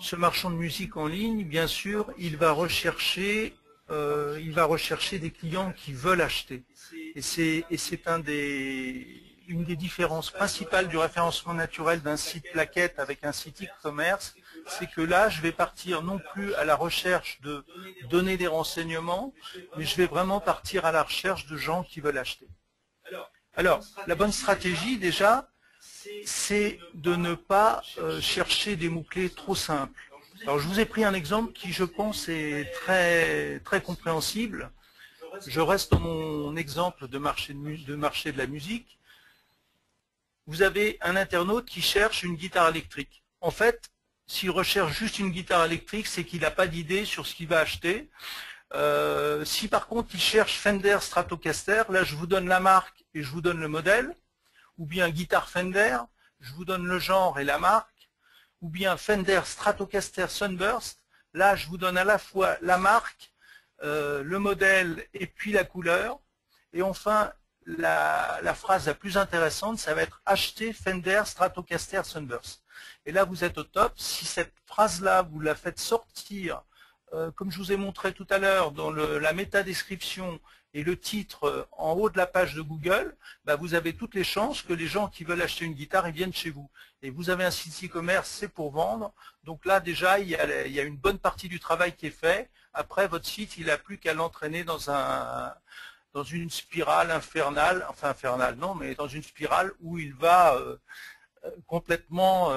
Ce marchand de musique en ligne, bien sûr, il va rechercher des clients qui veulent acheter. Et c'est une des différences principales du référencement naturel d'un site plaquette avec un site e-commerce, c'est que là, je vais partir non plus à la recherche de donner des renseignements, mais je vais vraiment partir à la recherche de gens qui veulent acheter. Alors, la bonne stratégie, déjà, c'est de ne pas chercher des mots-clés trop simples. Alors, je vous ai pris un exemple qui, je pense, est très, très compréhensible. Je reste dans mon exemple de marché de la musique. Vous avez un internaute qui cherche une guitare électrique. En fait, s'il recherche juste une guitare électrique, c'est qu'il n'a pas d'idée sur ce qu'il va acheter. Si par contre il cherche Fender Stratocaster, là je vous donne la marque et je vous donne le modèle, ou bien guitare Fender, je vous donne le genre et la marque, ou bien Fender Stratocaster Sunburst, là je vous donne à la fois la marque, le modèle et puis la couleur, et enfin la phrase la plus intéressante, ça va être acheter Fender Stratocaster Sunburst. Et là vous êtes au top. Si cette phrase-là vous la faites sortir comme je vous ai montré tout à l'heure, dans la métadescription et le titre en haut de la page de Google, vous avez toutes les chances que les gens qui veulent acheter une guitare, ils viennent chez vous. Et vous avez un site e-commerce, c'est pour vendre. Donc là, déjà, il y a une bonne partie du travail qui est fait. Après, votre site, il n'a plus qu'à l'entraîner dans une spirale infernale, enfin infernale non, mais dans une spirale où il va complètement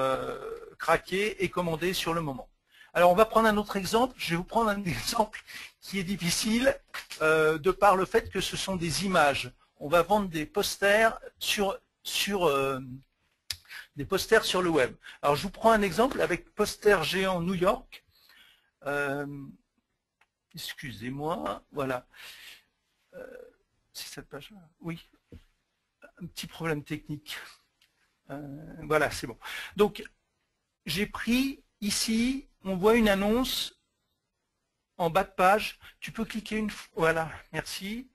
craquer et commander sur le moment. Alors, on va prendre un autre exemple. Je vais vous prendre un exemple qui est difficile de par le fait que ce sont des images. On va vendre des posters sur le web. Alors, je vous prends un exemple avec Poster Géant New York. Excusez-moi, voilà. C'est cette page-là. Oui, un petit problème technique. Voilà, c'est bon. Donc, j'ai pris ici, on voit une annonce en bas de page. Tu peux cliquer une fois. Voilà, merci.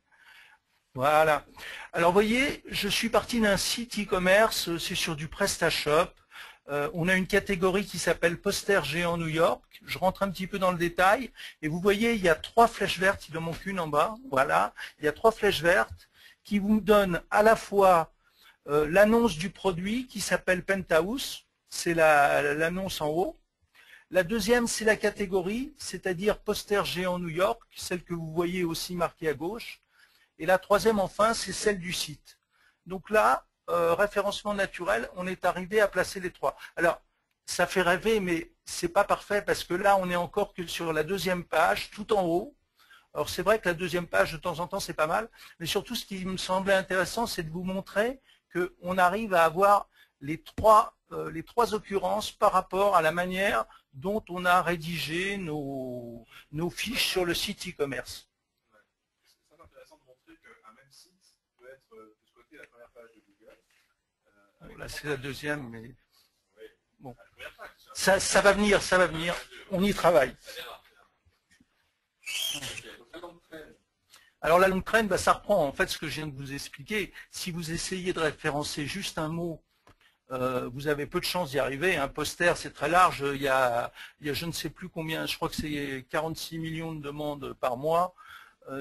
Voilà. Alors, vous voyez, je suis parti d'un site e-commerce, c'est sur du PrestaShop. On a une catégorie qui s'appelle Poster géant New York. Je rentre un petit peu dans le détail et vous voyez, il y a 3 flèches vertes, il en manque une en bas. Voilà, il y a 3 flèches vertes qui vous donnent à la fois l'annonce du produit qui s'appelle Penthouse, c'est l'annonce en haut. La deuxième, c'est la catégorie, c'est-à-dire Poster géant New York, celle que vous voyez aussi marquée à gauche. Et la troisième, enfin, c'est celle du site. Donc là, référencement naturel, on est arrivé à placer les 3. Alors, ça fait rêver, mais c'est pas parfait parce que là, on est encore que sur la deuxième page, tout en haut. Alors, c'est vrai que la deuxième page, de temps en temps, c'est pas mal. Mais surtout, ce qui me semblait intéressant, c'est de vous montrer qu'on arrive à avoir les trois occurrences par rapport à la manière dont on a rédigé nos fiches sur le site e-commerce. C'est intéressant de montrer qu'un même site peut être de ce côté la première page de Google. Là, c'est la deuxième, mais bon. Ça va venir, ça va venir. On y travaille. Alors la longue traîne, ça reprend en fait ce que je viens de vous expliquer. Si vous essayez de référencer juste un mot, vous avez peu de chances d'y arriver. Un poster, c'est très large. Il y a je ne sais plus combien, je crois que c'est 46 millions de demandes par mois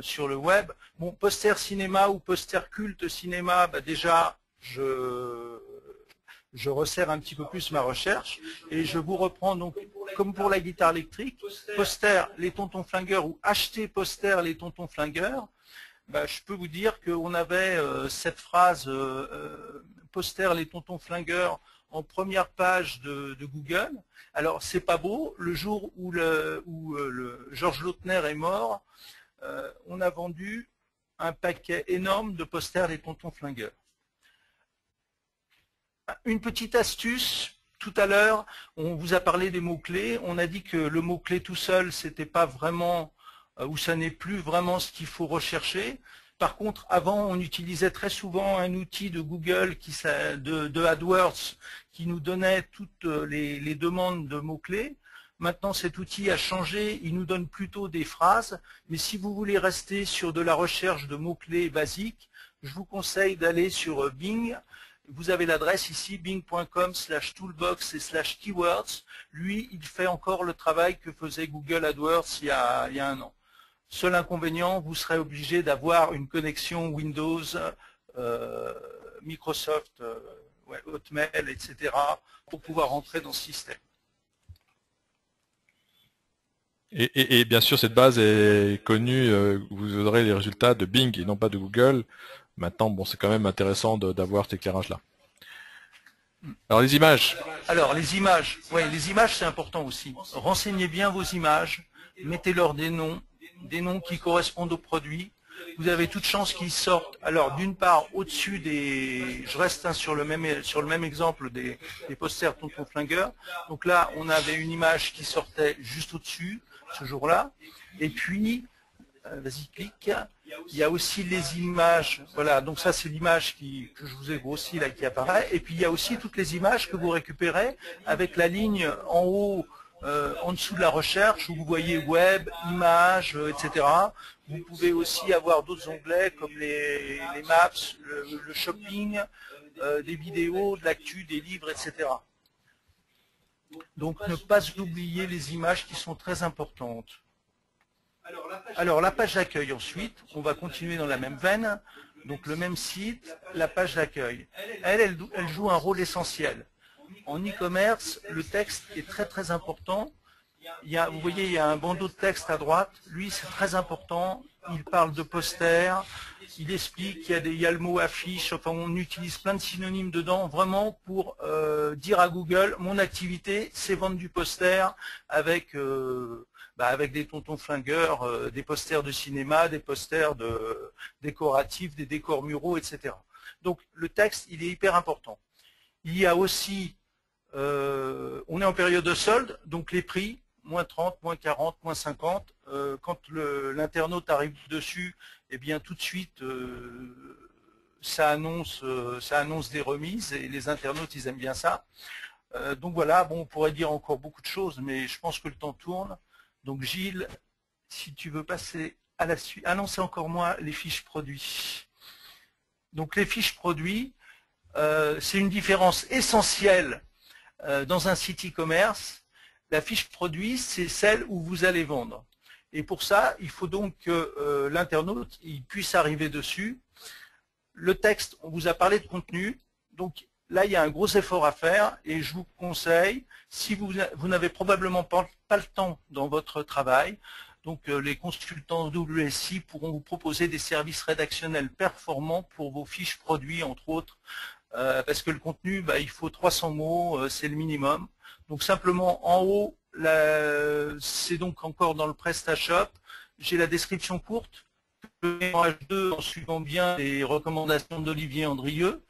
sur le web. Bon, poster cinéma ou poster culte cinéma, déjà, je resserre un petit peu plus ma recherche et je vous reprends donc, comme pour la guitare électrique, poster les tontons flingueurs ou acheter poster les tontons flingueurs. Je peux vous dire qu'on avait cette phrase poster les tontons flingueurs en première page de Google. Alors c'est pas beau, le jour où Georges Lautner est mort, on a vendu un paquet énorme de posters les tontons flingueurs. Une petite astuce, tout à l'heure, on vous a parlé des mots-clés, on a dit que le mot-clé tout seul, c'était pas vraiment, ou ça n'est plus vraiment ce qu'il faut rechercher. Par contre, avant, on utilisait très souvent un outil de Google, de AdWords, qui nous donnait toutes les demandes de mots-clés. Maintenant, cet outil a changé, il nous donne plutôt des phrases, mais si vous voulez rester sur de la recherche de mots-clés basiques, je vous conseille d'aller sur Bing. Vous avez l'adresse ici, bing.com/toolbox et /keywords. Lui, il fait encore le travail que faisait Google AdWords il y a 1 an. Seul inconvénient, vous serez obligé d'avoir une connexion Windows, Microsoft, Hotmail, etc. pour pouvoir rentrer dans ce système. Et bien sûr, cette base est connue, vous aurez les résultats de Bing et non pas de Google. Maintenant, bon, c'est quand même intéressant d'avoir cet éclairage-là. Alors, les images. Alors, les images, les images, c'est important aussi. Renseignez bien vos images, mettez-leur des noms qui correspondent aux produits. Vous avez toute chance qu'ils sortent. Alors, d'une part, au-dessus je reste sur le même exemple des posters tonton flingueur. Donc là, on avait une image qui sortait juste au-dessus, ce jour-là. Et puis, vas-y, clique. Il y a aussi les images, voilà, donc ça c'est l'image que je vous ai grossi là qui apparaît, et puis il y a aussi toutes les images que vous récupérez avec la ligne en haut, en dessous de la recherche, où vous voyez web, images, etc. Vous pouvez aussi avoir d'autres onglets comme les maps, le shopping, des vidéos, de l'actu, des livres, etc. Donc ne pas oublier les images qui sont très importantes. Alors la page d'accueil ensuite, on va continuer dans la même veine, donc le même site, la page d'accueil. Elle joue un rôle essentiel. En e-commerce, le texte est très très important. Vous voyez, il y a un bandeau de texte à droite, lui c'est très important, il parle de posters, il explique qu'il y a le mot affiche, enfin on utilise plein de synonymes dedans, vraiment pour dire à Google, mon activité c'est vendre du poster avec des tontons flingueurs, des posters de cinéma, des posters décoratifs, des décors muraux, etc. Donc le texte, il est hyper important. Il y a aussi, on est en période de solde, donc les prix. moins 30, moins 40, moins 50. Quand l'internaute arrive dessus, eh bien tout de suite, ça annonce des remises et les internautes, ils aiment bien ça. Donc voilà, bon, on pourrait dire encore beaucoup de choses, mais je pense que le temps tourne. Donc Gilles, si tu veux passer à la suite. Ah non, c'est encore moi, les fiches produits. Donc les fiches produits, c'est une différence essentielle dans un site e-commerce. La fiche produit, c'est celle où vous allez vendre. Et pour ça, il faut donc que l'internaute puisse arriver dessus. Le texte, on vous a parlé de contenu. Donc là, il y a un gros effort à faire et je vous conseille, si vous n'avez probablement pas le temps dans votre travail, donc les consultants WSI pourront vous proposer des services rédactionnels performants pour vos fiches produits, entre autres, parce que le contenu, il faut 300 mots, c'est le minimum. Donc simplement en haut, c'est donc encore dans le PrestaShop, j'ai la description courte, en H2 en suivant bien les recommandations d'Olivier Andrieux.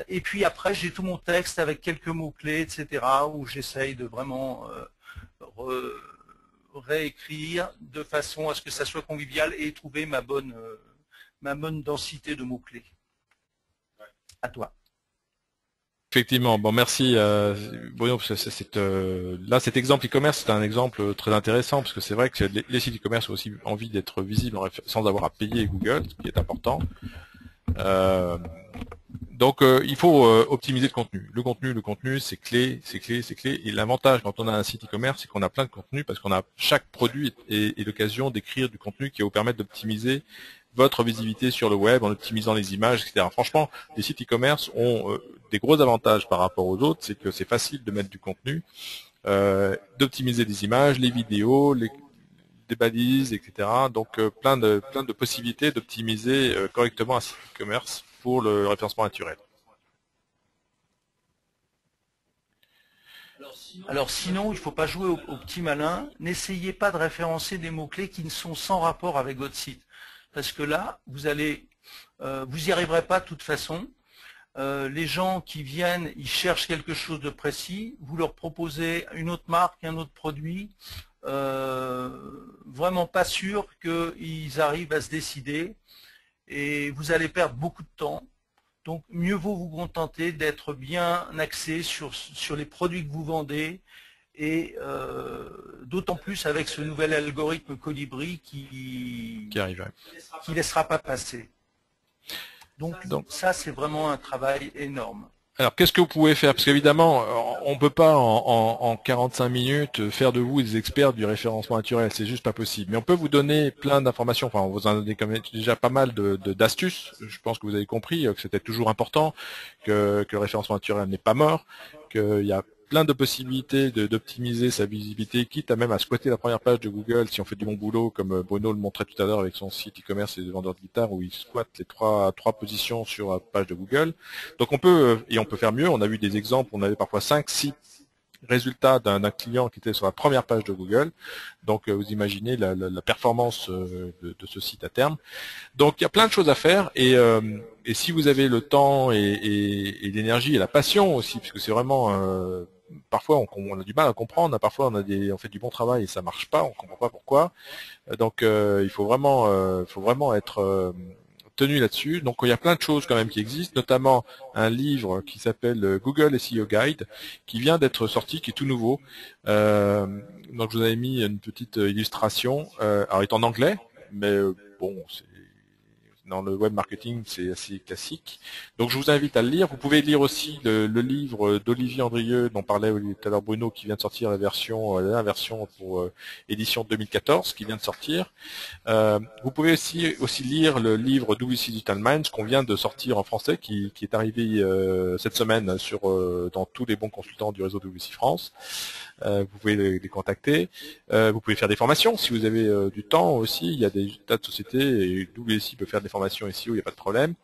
Et puis après, j'ai tout mon texte avec quelques mots-clés, etc., où j'essaye de vraiment réécrire de façon à ce que ça soit convivial et trouver ma bonne densité de mots-clés. À toi. Effectivement, bon merci Bruno, parce que là cet exemple e-commerce c'est un exemple très intéressant parce que c'est vrai que les sites e-commerce ont aussi envie d'être visibles sans avoir à payer Google, ce qui est important. Donc il faut optimiser le contenu. Le contenu c'est clé. Et l'avantage quand on a un site e-commerce c'est qu'on a plein de contenu parce qu'on a chaque produit est l'occasion d'écrire du contenu qui va vous permettre d'optimiser votre visibilité sur le web en optimisant les images, etc. Franchement, les sites e-commerce ont des gros avantages par rapport aux autres, c'est que c'est facile de mettre du contenu, d'optimiser des images, les vidéos, des balises, etc. Donc plein de possibilités d'optimiser correctement un site e-commerce pour le référencement naturel. Alors sinon, il ne faut pas jouer au petit malin. N'essayez pas de référencer des mots-clés qui ne sont sans rapport avec votre site. Parce que là, vous y arriverez pas de toute façon. Les gens qui viennent, ils cherchent quelque chose de précis. Vous leur proposez une autre marque, un autre produit. Vraiment pas sûr qu'ils arrivent à se décider. Et vous allez perdre beaucoup de temps. Donc mieux vaut vous contenter d'être bien axé sur les produits que vous vendez et d'autant plus avec ce nouvel algorithme Colibri qui laissera pas passer. Donc ça c'est vraiment un travail énorme. Alors, qu'est-ce que vous pouvez faire? Parce qu'évidemment, on peut pas en 45 minutes faire de vous des experts du référencement naturel, c'est juste pas possible. Mais on peut vous donner plein d'informations, enfin, on vous en a donné quand même déjà pas mal d'astuces. Je pense que vous avez compris que c'était toujours important, que le référencement naturel n'est pas mort, qu'il y a plein de possibilités d'optimiser sa visibilité, quitte à même à squatter la première page de Google si on fait du bon boulot, comme Bruno le montrait tout à l'heure avec son site e-commerce et de vendeurs de guitare où il squatte les trois positions sur la page de Google. Donc on peut faire mieux. On a vu des exemples, on avait parfois 5-6 résultats d'un client qui était sur la première page de Google. Donc vous imaginez la performance de ce site à terme. Donc il y a plein de choses à faire et si vous avez le temps et l'énergie et la passion aussi, puisque c'est vraiment parfois on a du mal à comprendre, parfois on fait du bon travail et ça marche pas, on comprend pas pourquoi. Donc il faut vraiment être tenu là-dessus. Donc il y a plein de choses quand même qui existent, notamment un livre qui s'appelle Google SEO Guide, qui vient d'être sorti, qui est tout nouveau. Donc je vous avais mis une petite illustration. Alors il est en anglais, mais bon, dans le web marketing, c'est assez classique. Donc je vous invite à le lire. Vous pouvez lire aussi le livre d'Olivier Andrieux, dont parlait tout à l'heure Bruno, qui vient de sortir la version pour édition 2014, qui vient de sortir. Vous pouvez aussi lire le livre WC Digital Minds qu'on vient de sortir en français, qui est arrivé cette semaine dans tous les bons consultants du réseau WC France. Vous pouvez les contacter. Vous pouvez faire des formations si vous avez du temps aussi. Il y a des tas de sociétés et WC peut faire des formations SEO, il n'y a pas de problème.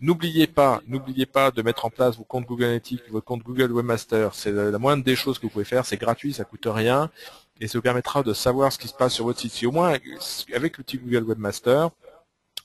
N'oubliez pas de mettre en place vos comptes Google Analytics, votre compte Google Webmaster. C'est la moindre des choses que vous pouvez faire. C'est gratuit, ça coûte rien et ça vous permettra de savoir ce qui se passe sur votre site. Si au moins avec l'outil Google Webmaster,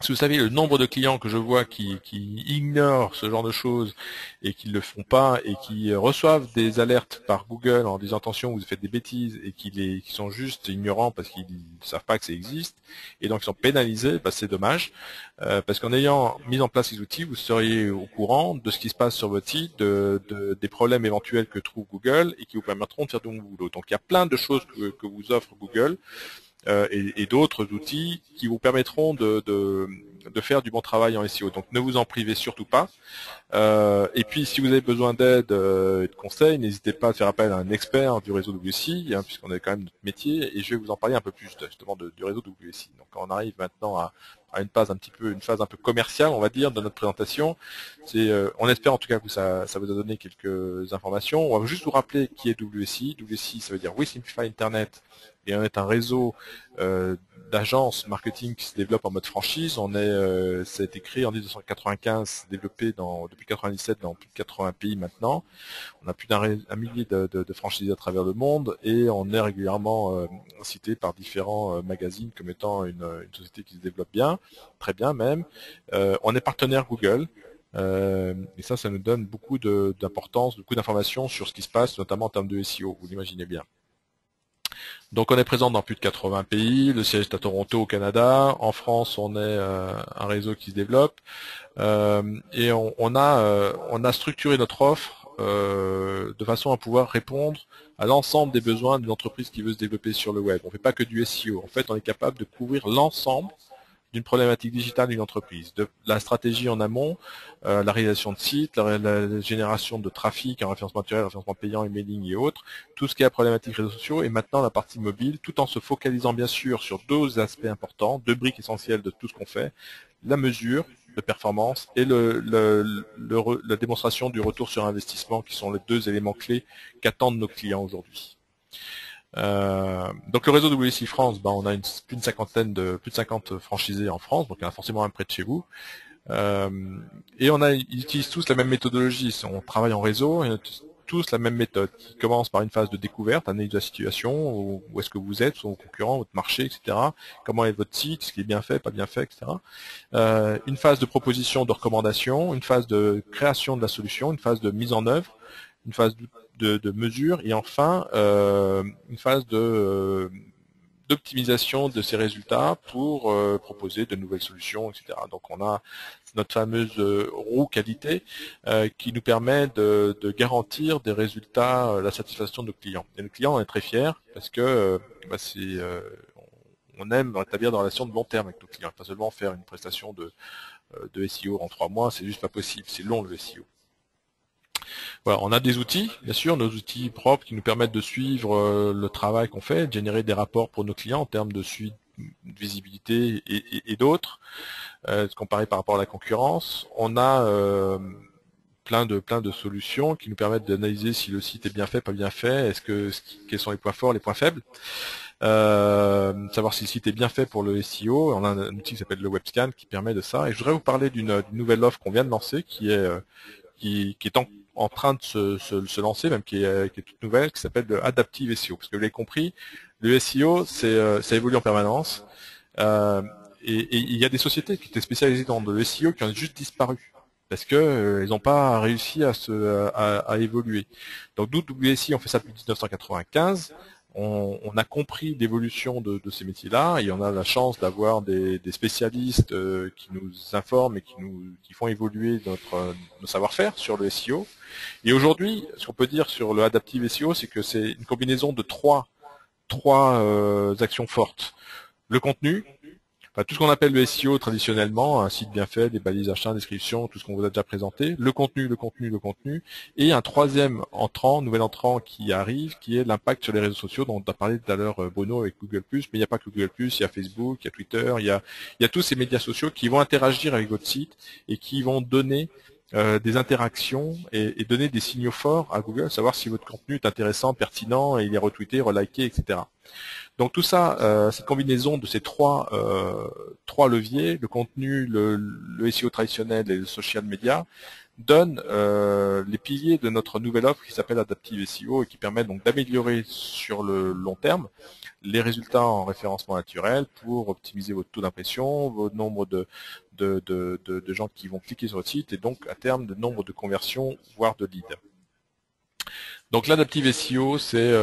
Si vous savez le nombre de clients que je vois qui ignorent ce genre de choses et qui ne le font pas et qui reçoivent des alertes par Google en disant attention vous faites des bêtises et qui sont juste ignorants parce qu'ils ne savent pas que ça existe et donc ils sont pénalisés, bah, c'est dommage parce qu'en ayant mis en place ces outils vous seriez au courant de ce qui se passe sur votre site, des problèmes éventuels que trouve Google et qui vous permettront de faire de bon boulot. Donc il y a plein de choses que vous offre Google et d'autres outils qui vous permettront de faire du bon travail en SEO. Donc ne vous en privez surtout pas. Et puis si vous avez besoin d'aide et de conseils, n'hésitez pas à faire appel à un expert du réseau WSI, hein, puisqu'on a quand même notre métier, et je vais vous en parler un peu plus justement du réseau WSI. Donc on arrive maintenant à une phase un peu commerciale, on va dire, de notre présentation. On espère en tout cas que ça vous a donné quelques informations. On va juste vous rappeler qui est WSI. WSI, ça veut dire We Simplify Internet, et on est un réseau d'agences marketing qui se développe en mode franchise. Ça a été créé en 1995, développé depuis 97 dans plus de 80 pays maintenant. On a plus d'un millier de franchisés à travers le monde et on est régulièrement cité par différents magazines comme étant une société qui se développe bien, très bien même. On est partenaire Google. Et ça nous donne beaucoup d'importance, beaucoup d'informations sur ce qui se passe, notamment en termes de SEO, vous l'imaginez bien. Donc on est présent dans plus de 80 pays, le siège est à Toronto au Canada, en France on est un réseau qui se développe et on a structuré notre offre de façon à pouvoir répondre à l'ensemble des besoins d'une entreprise qui veut se développer sur le web. On ne fait pas que du SEO, en fait on est capable de couvrir l'ensemble d'une problématique digitale d'une entreprise, de la stratégie en amont, la réalisation de sites, la génération de trafic, en référencement naturel, référencement payant, emailing et autres, tout ce qui est la problématique réseaux sociaux, et maintenant la partie mobile, tout en se focalisant bien sûr sur deux aspects importants, deux briques essentielles de tout ce qu'on fait, la mesure de performance et la démonstration du retour sur investissement, qui sont les deux éléments clés qu'attendent nos clients aujourd'hui. Donc le réseau WSI France, on a plus de 50 franchisés en France, donc il y en a forcément un près de chez vous. Et ils utilisent tous la même méthodologie. On travaille en réseau, et tous la même méthode, qui commence par une phase de découverte, analyse de la situation, où est-ce que vous êtes, vos concurrents, votre marché, etc. Comment est votre site, ce qui est bien fait, pas bien fait, etc. Une phase de proposition, de recommandation, une phase de création de la solution, une phase de mise en œuvre, une phase de mesure et enfin une phase d'optimisation de ces résultats pour proposer de nouvelles solutions, etc. Donc on a notre fameuse roue qualité qui nous permet de garantir des résultats, la satisfaction de nos clients. Et nos clients, on est très fiers parce que on aime établir des relations de long terme avec nos clients, pas seulement faire une prestation de SEO en 3 mois, c'est juste pas possible, c'est long le SEO. Voilà, on a des outils, bien sûr, nos outils propres qui nous permettent de suivre le travail qu'on fait, de générer des rapports pour nos clients en termes de suite, de visibilité et d'autres, se comparer par rapport à la concurrence. On a plein de solutions qui nous permettent d'analyser si le site est bien fait, pas bien fait, quels sont les points forts, les points faibles. Savoir si le site est bien fait pour le SEO. On a un outil qui s'appelle le WebScan qui permet de ça. Et je voudrais vous parler d'une nouvelle offre qu'on vient de lancer qui est en train de se lancer, même qui est toute nouvelle, qui s'appelle le Adaptive SEO. Parce que vous l'avez compris, le SEO, ça évolue en permanence. Et il y a des sociétés qui étaient spécialisées dans le SEO qui ont juste disparu. Parce que ils n'ont pas réussi à évoluer. Donc nous, WSI, on fait ça depuis 1995. On a compris l'évolution de ces métiers-là et on a la chance d'avoir des spécialistes qui nous informent et qui font évoluer nos savoir-faire sur le SEO. Et aujourd'hui, ce qu'on peut dire sur le Adaptive SEO, c'est que c'est une combinaison de trois actions fortes. Le contenu, tout ce qu'on appelle le SEO traditionnellement, un site bien fait, des balises achats, description, tout ce qu'on vous a déjà présenté, le contenu, et un troisième nouvel entrant qui arrive, qui est l'impact sur les réseaux sociaux, dont on a parlé tout à l'heure Bruno avec Google+, mais il n'y a pas que Google+, il y a Facebook, il y a Twitter, il y a tous ces médias sociaux qui vont interagir avec votre site et qui vont donner des interactions et donner des signaux forts à Google, savoir si votre contenu est intéressant, pertinent, et il est retweeté, reliké, etc. Donc tout ça, cette combinaison de ces trois leviers, le contenu, le SEO traditionnel et le social media, donne les piliers de notre nouvelle offre qui s'appelle Adaptive SEO et qui permet donc d'améliorer sur le long terme les résultats en référencement naturel pour optimiser votre taux d'impression, votre nombre de gens qui vont cliquer sur votre site et donc à terme le nombre de conversions, voire de leads. Donc l'Adaptive SEO, c'est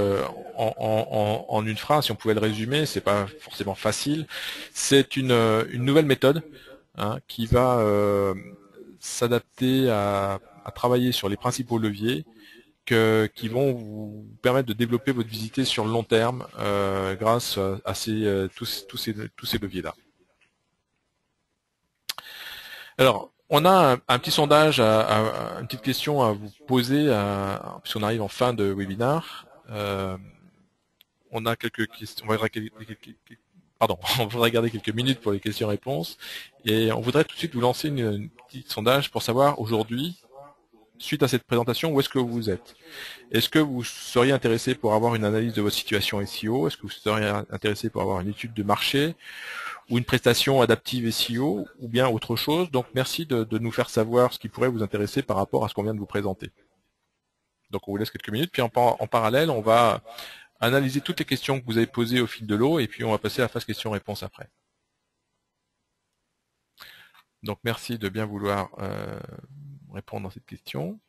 en une phrase, si on pouvait le résumer, c'est pas forcément facile, c'est une nouvelle méthode qui va s'adapter à travailler sur les principaux leviers qui vont vous permettre de développer votre visibilité sur le long terme grâce à tous ces leviers-là. Alors, on a un petit sondage, une petite question à vous poser, puisqu'on arrive en fin de webinaire. On a quelques questions, on voudrait garder quelques minutes pour les questions-réponses, et on voudrait tout de suite vous lancer une petite sondage pour savoir aujourd'hui, suite à cette présentation, où est-ce que vous êtes. Est-ce que vous seriez intéressé pour avoir une analyse de votre situation SEO? Est-ce que vous seriez intéressé pour avoir une étude de marché ou une prestation adaptive SEO ou bien autre chose? Donc merci de nous faire savoir ce qui pourrait vous intéresser par rapport à ce qu'on vient de vous présenter. Donc on vous laisse quelques minutes, puis en parallèle, on va analyser toutes les questions que vous avez posées au fil de l'eau et puis on va passer à la phase questions-réponses après. Donc merci de bien vouloir répondre à cette question.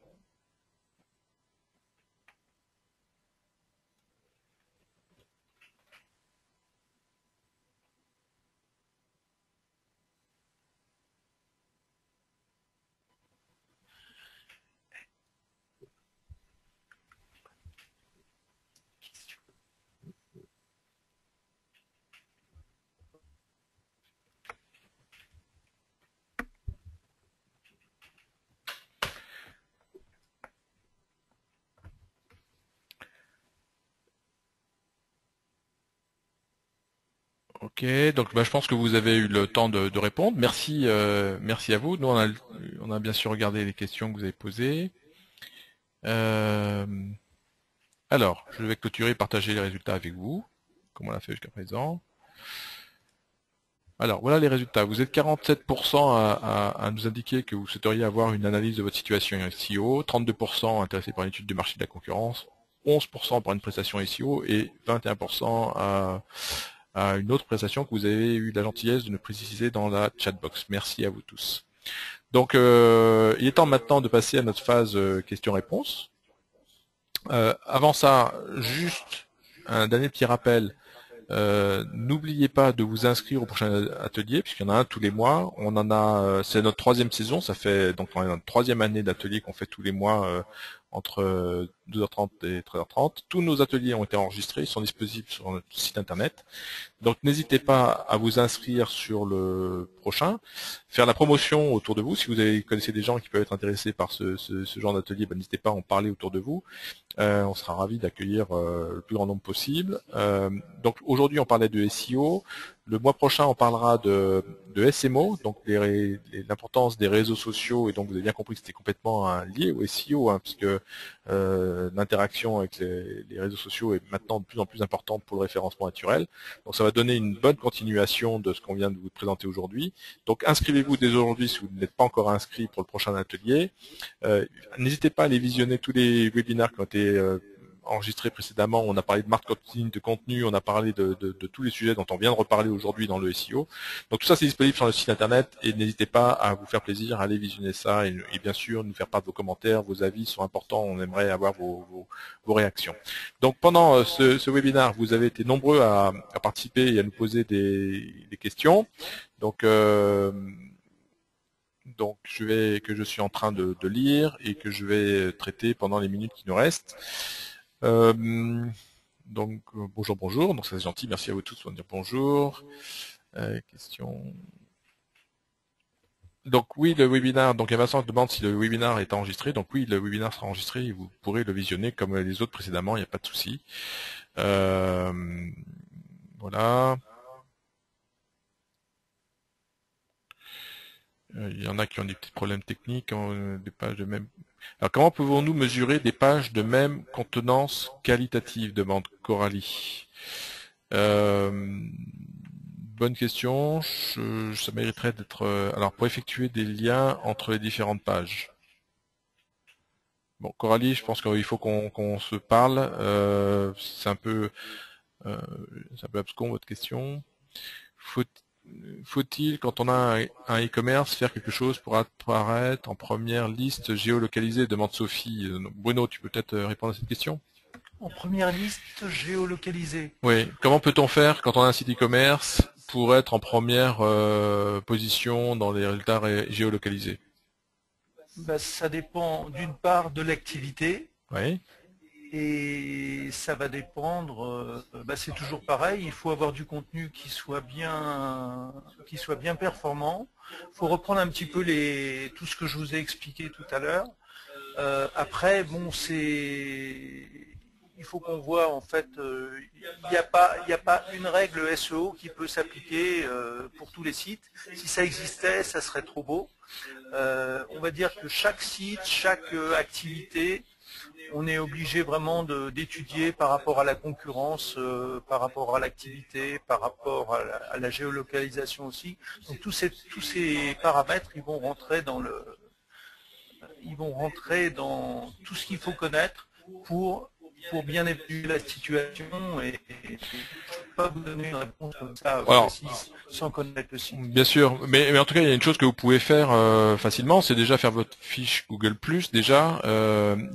Ok, donc je pense que vous avez eu le temps de répondre. Merci, merci à vous. Nous, on a bien sûr regardé les questions que vous avez posées. Alors, je vais clôturer et partager les résultats avec vous, comme on l'a fait jusqu'à présent. Alors, voilà les résultats. Vous êtes 47% à nous indiquer que vous souhaiteriez avoir une analyse de votre situation SEO, 32% intéressés par une étude du marché de la concurrence, 11% par une prestation SEO et 21% à une autre prestation que vous avez eu la gentillesse de nous préciser dans la chatbox. Merci à vous tous. Donc, il est temps maintenant de passer à notre phase questions-réponses. Avant ça, juste un dernier petit rappel. N'oubliez pas de vous inscrire au prochain atelier, puisqu'il y en a un tous les mois. On en a, c'est notre 3e saison, ça fait donc on est dans notre 3e année d'atelier qu'on fait tous les mois entre 12h30 et 13h30. Tous nos ateliers ont été enregistrés, ils sont disponibles sur notre site internet. Donc n'hésitez pas à vous inscrire sur le prochain, faire la promotion autour de vous. Si vous connaissez des gens qui peuvent être intéressés par ce genre d'atelier, n'hésitez pas à en parler autour de vous. On sera ravis d'accueillir le plus grand nombre possible. Donc aujourd'hui on parlait de SEO. Le mois prochain on parlera de SMO, donc l'importance des réseaux sociaux, et donc vous avez bien compris que c'était complètement lié au SEO, puisque l'interaction avec les réseaux sociaux est maintenant de plus en plus importante pour le référencement naturel. Donc ça va donner une bonne continuation de ce qu'on vient de vous présenter aujourd'hui. Donc inscrivez-vous dès aujourd'hui si vous n'êtes pas encore inscrit pour le prochain atelier. N'hésitez pas à aller visionner tous les webinaires qui ont été enregistrés précédemment. On a parlé de marketing de contenu, on a parlé de tous les sujets dont on vient de reparler aujourd'hui dans le SEO. Donc tout ça c'est disponible sur le site internet et n'hésitez pas à vous faire plaisir, à aller visionner ça et bien sûr nous faire part de vos commentaires, vos avis sont importants, on aimerait avoir vos réactions. Donc pendant ce webinaire, vous avez été nombreux à participer et à nous poser des questions. Donc que je suis en train de lire et que je vais traiter pendant les minutes qui nous restent. Bonjour, donc ça c'est gentil, merci à vous tous de dire bonjour. Question. Donc oui, le webinaire, donc Vincent demande si le webinaire est enregistré, donc oui, le webinaire sera enregistré et vous pourrez le visionner comme les autres précédemment, il n'y a pas de souci. Voilà. Il y en a qui ont des petits problèmes techniques, des pages de même. Alors comment pouvons-nous mesurer des pages de même contenance qualitative, demande Coralie. Bonne question. Ça mériterait d'être... alors, pour effectuer des liens entre les différentes pages. Bon, Coralie, je pense qu'il faut qu'on se parle. Euh, c'est un peu abscon votre question. Faut-il, quand on a un e-commerce, faire quelque chose pour apparaître en première liste géolocalisée, demande Sophie. Bruno, tu peux peut-être répondre à cette question? En première liste géolocalisée. Oui. Comment peut-on faire quand on a un site e-commerce pour être en première position dans les résultats géolocalisés? Ben, ça dépend d'une part de l'activité. Oui. Et ça va dépendre, c'est toujours pareil, il faut avoir du contenu qui soit bien performant. Il faut reprendre un petit peu tout ce que je vous ai expliqué tout à l'heure. Après, bon, il faut qu'on voit en fait, il n'y a pas une règle SEO qui peut s'appliquer pour tous les sites. Si ça existait, ça serait trop beau. On va dire que chaque site, chaque activité, on est obligé vraiment d'étudier par rapport à la concurrence, par rapport à l'activité, par rapport à la géolocalisation aussi. Donc tous ces paramètres, ils vont rentrer dans tout ce qu'il faut connaître pour bien évaluer la situation et je ne peux pas vous donner une réponse comme ça précise sans connaître le site. Bien sûr, mais en tout cas, il y a une chose que vous pouvez faire facilement, c'est déjà faire votre fiche Google Plus déjà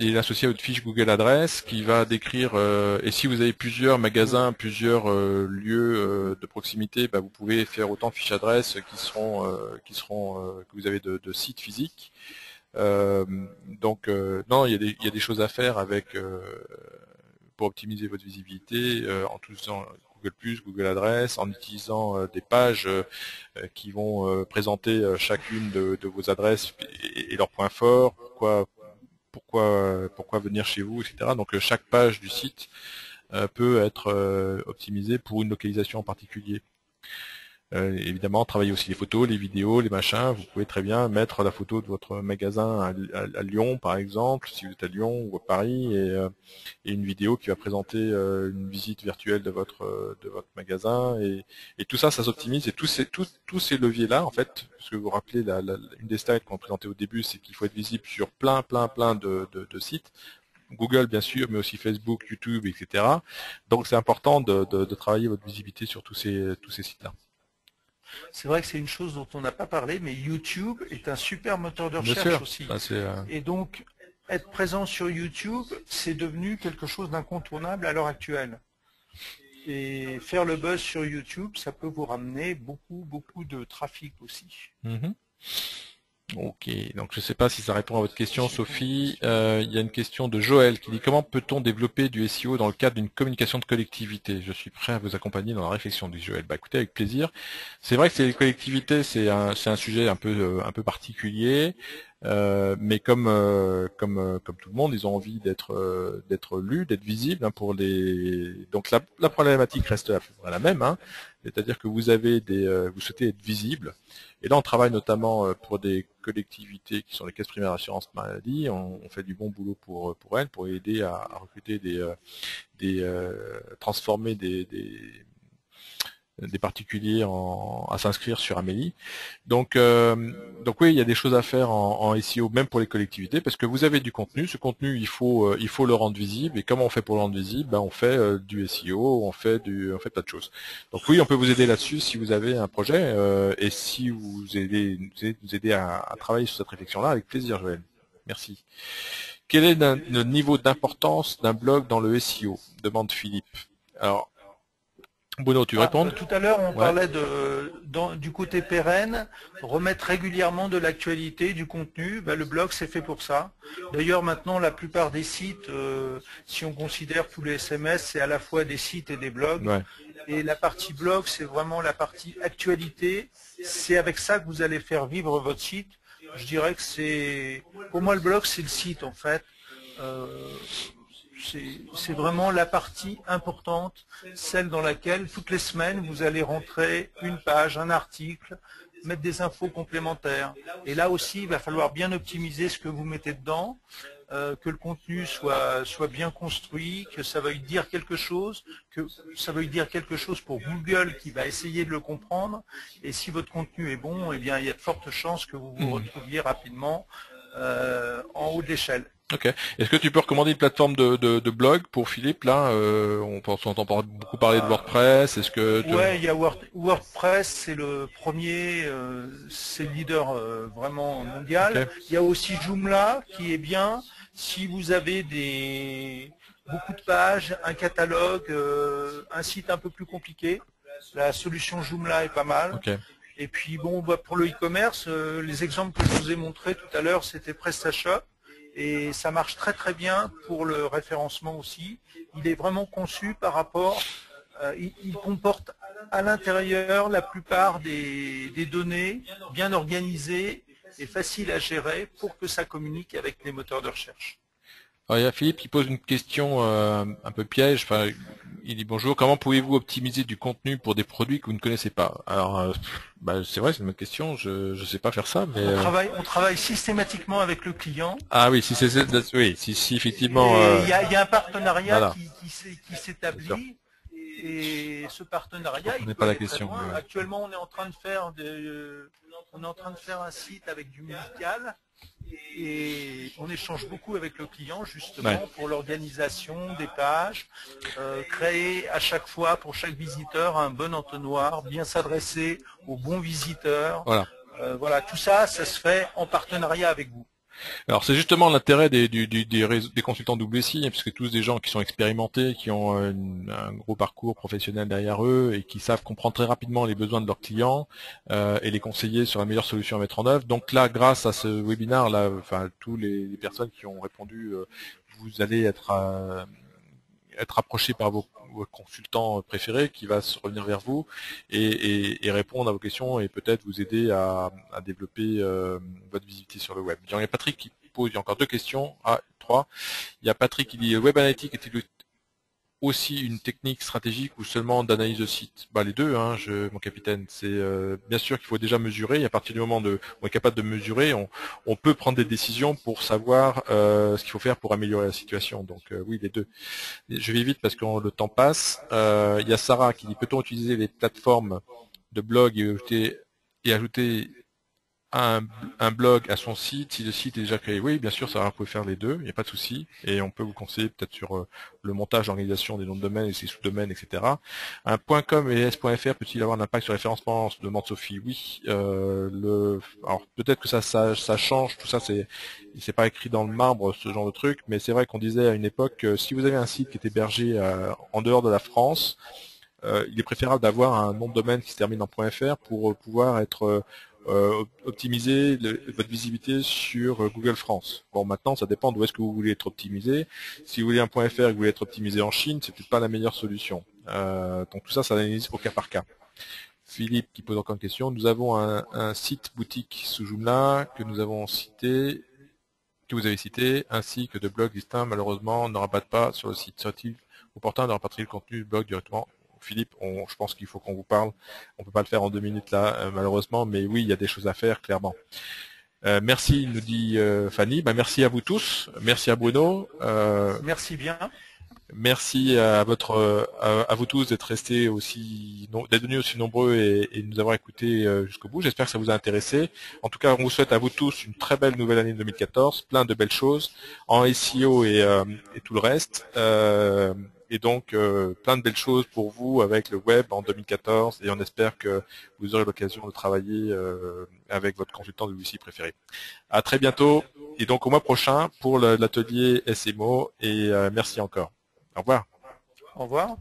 et l'associer à votre fiche Google Adresse qui va décrire. Et si vous avez plusieurs magasins, plusieurs lieux de proximité, vous pouvez faire autant de fiches adresses que vous avez de sites physiques. Donc non, il y a des choses à faire pour optimiser votre visibilité en utilisant Google+, Google Adresse, en utilisant des pages qui vont présenter chacune de vos adresses et leurs points forts, pourquoi venir chez vous, etc. Donc chaque page du site peut être optimisée pour une localisation en particulier. Évidemment, travailler aussi les photos, les vidéos, les machins. Vous pouvez très bien mettre la photo de votre magasin à Lyon, par exemple, si vous êtes à Lyon ou à Paris, et une vidéo qui va présenter une visite virtuelle de votre magasin. Et tout ça, ça s'optimise. Et tous ces leviers-là, en fait, parce que vous vous rappelez, une des slides qu'on présentait au début, c'est qu'il faut être visible sur plein de sites. Google bien sûr, mais aussi Facebook, YouTube, etc. Donc c'est important de travailler votre visibilité sur tous ces sites-là. C'est vrai que c'est une chose dont on n'a pas parlé, mais YouTube est un super moteur de recherche aussi. Et donc, être présent sur YouTube, c'est devenu quelque chose d'incontournable à l'heure actuelle. Et faire le buzz sur YouTube, ça peut vous ramener beaucoup de trafic aussi. Ok, donc je ne sais pas si ça répond à votre question, Sophie. Il y a une question de Joël qui dit: comment peut-on développer du SEO dans le cadre d'une communication de collectivité? Je suis prêt à vous accompagner dans la réflexion, dit Joël. Écoutez, avec plaisir. C'est vrai que les collectivités, c'est un sujet un peu particulier, mais comme tout le monde, ils ont envie d'être lus, d'être visibles pour les. Donc la problématique reste à peu près la même, hein. C'est-à-dire que vous souhaitez être visible. Et là, on travaille notamment pour des collectivités qui sont les caisses primaires d'assurance maladie. On fait du bon boulot pour elles, pour aider à recruter transformer des particuliers à s'inscrire sur Amélie. Donc oui, il y a des choses à faire en SEO, même pour les collectivités, parce que vous avez du contenu. Ce contenu, il faut le rendre visible. Et comment on fait pour le rendre visible? On fait du SEO, on fait tas de choses. Donc oui, on peut vous aider là-dessus si vous avez un projet et si vous nous aider à travailler sur cette réflexion-là, avec plaisir, Joël. Merci. Quel est le niveau d'importance d'un blog dans le SEO? Demande Philippe. Alors, Bruno, tu réponds? Tout à l'heure, on parlait du côté pérenne, remettre régulièrement de l'actualité, du contenu. Le blog, c'est fait pour ça. D'ailleurs, maintenant, la plupart des sites, si on considère tous les SMS, c'est à la fois des sites et des blogs. Ouais. Et la partie blog, c'est vraiment la partie actualité. C'est avec ça que vous allez faire vivre votre site. Je dirais que pour moi, le blog, c'est le site, en fait. C'est vraiment la partie importante, celle dans laquelle toutes les semaines vous allez rentrer une page, un article, mettre des infos complémentaires. Et là aussi, il va falloir bien optimiser ce que vous mettez dedans. que le contenu soit bien construit, que ça veuille dire quelque chose, que ça veuille dire quelque chose pour Google qui va essayer de le comprendre. Et si votre contenu est bon, eh bien, il y a de fortes chances que vous vous retrouviez rapidement en haut de l'échelle. Ok. Est-ce que tu peux recommander une plateforme de blog pour Philippe là on entend beaucoup parler de WordPress. Est-ce que Ouais, il y a WordPress, c'est le premier, c'est le leader vraiment mondial. Okay. Il y a aussi Joomla qui est bien. Si vous avez beaucoup de pages, un catalogue, un site un peu plus compliqué, la solution Joomla est pas mal. Okay. Et puis bon, pour le e-commerce, les exemples que je vous ai montrés tout à l'heure, c'était PrestaShop. Et ça marche très très bien pour le référencement aussi. Il est vraiment conçu par rapport, il comporte à l'intérieur la plupart des données bien organisées et faciles à gérer pour que ça communique avec les moteurs de recherche. Alors, il y a Philippe qui pose une question un peu piège. Enfin, il dit bonjour, comment pouvez-vous optimiser du contenu pour des produits que vous ne connaissez pas? Alors, c'est vrai, c'est une bonne question. Je sais pas faire ça, mais on travaille systématiquement avec le client. Ah oui, oui, si effectivement. Il y a un partenariat voilà. qui s'établit. Et ce partenariat, il n'est peut pas la aller très question. loin. Actuellement, on est en train de faire un site avec du médical et on échange beaucoup avec le client justement pour l'organisation des pages, créer à chaque fois pour chaque visiteur un bon entonnoir, bien s'adresser aux bons visiteurs. Voilà. Voilà, tout ça, ça se fait en partenariat avec vous. Alors c'est justement l'intérêt des consultants WSI, hein, puisque tous des gens qui sont expérimentés, qui ont un gros parcours professionnel derrière eux et qui savent comprendre très rapidement les besoins de leurs clients et les conseiller sur la meilleure solution à mettre en œuvre. Donc là, grâce à ce webinaire, là, enfin tous les personnes qui ont répondu, vous allez être approché par vos consultants préférés qui va se revenir vers vous et répondre à vos questions et peut-être vous aider à développer votre visibilité sur le web. Il y a Patrick qui pose, il y a encore deux questions, trois. Il y a Patrick qui dit Web Analytics est-il aussi une technique stratégique ou seulement d'analyse de site? Les deux, hein, mon capitaine. C'est bien sûr qu'il faut déjà mesurer. Et à partir du moment où on est capable de mesurer, on peut prendre des décisions pour savoir ce qu'il faut faire pour améliorer la situation. Donc oui, les deux. Je vais vite parce que le temps passe. Il y a Sarah qui dit peut-on utiliser les plateformes de blog et ajouter un blog à son site si le site est déjà créé? Oui, bien sûr, Sarah, vous pouvez faire les deux, il n'y a pas de souci. Et on peut vous conseiller peut-être sur le montage, l'organisation des noms de domaine et ses sous-domaines, etc. Un .com et s.fr peut-il avoir un impact sur le référencement? Se demande Sophie. Oui. Alors peut-être que ça change, tout ça c'est pas écrit dans le marbre ce genre de truc, mais c'est vrai qu'on disait à une époque si vous avez un site qui est hébergé en dehors de la France, il est préférable d'avoir un nom de domaine qui se termine en .fr pour pouvoir être optimiser votre visibilité sur Google France. Bon, maintenant, ça dépend d'où est-ce que vous voulez être optimisé. Si vous voulez un .fr et que vous voulez être optimisé en Chine, c'est peut-être pas la meilleure solution. Donc tout ça, ça analyse au cas par cas. Philippe qui pose encore une question. Nous avons un site boutique sous Joomla que nous avons cité, que vous avez cité, ainsi que de blogs distincts. Malheureusement, on ne rabatte pas sur le site. Serait-il opportun de rapatrier le contenu du blog directement? Philippe, je pense qu'il faut qu'on vous parle. On peut pas le faire en 2 minutes là, malheureusement, mais oui, il y a des choses à faire, clairement. Merci, nous dit Fanny. Merci à vous tous. Merci à Bruno. Merci bien. Merci à vous tous d'être restés d'être venus aussi nombreux et de nous avoir écoutés jusqu'au bout. J'espère que ça vous a intéressé. En tout cas, on vous souhaite à vous tous une très belle nouvelle année 2014, plein de belles choses en SEO et tout le reste. Et donc, plein de belles choses pour vous avec le web en 2014 et on espère que vous aurez l'occasion de travailler avec votre consultant de WC préféré. À très bientôt et donc au mois prochain pour l'atelier SMO et merci encore. Au revoir. Au revoir.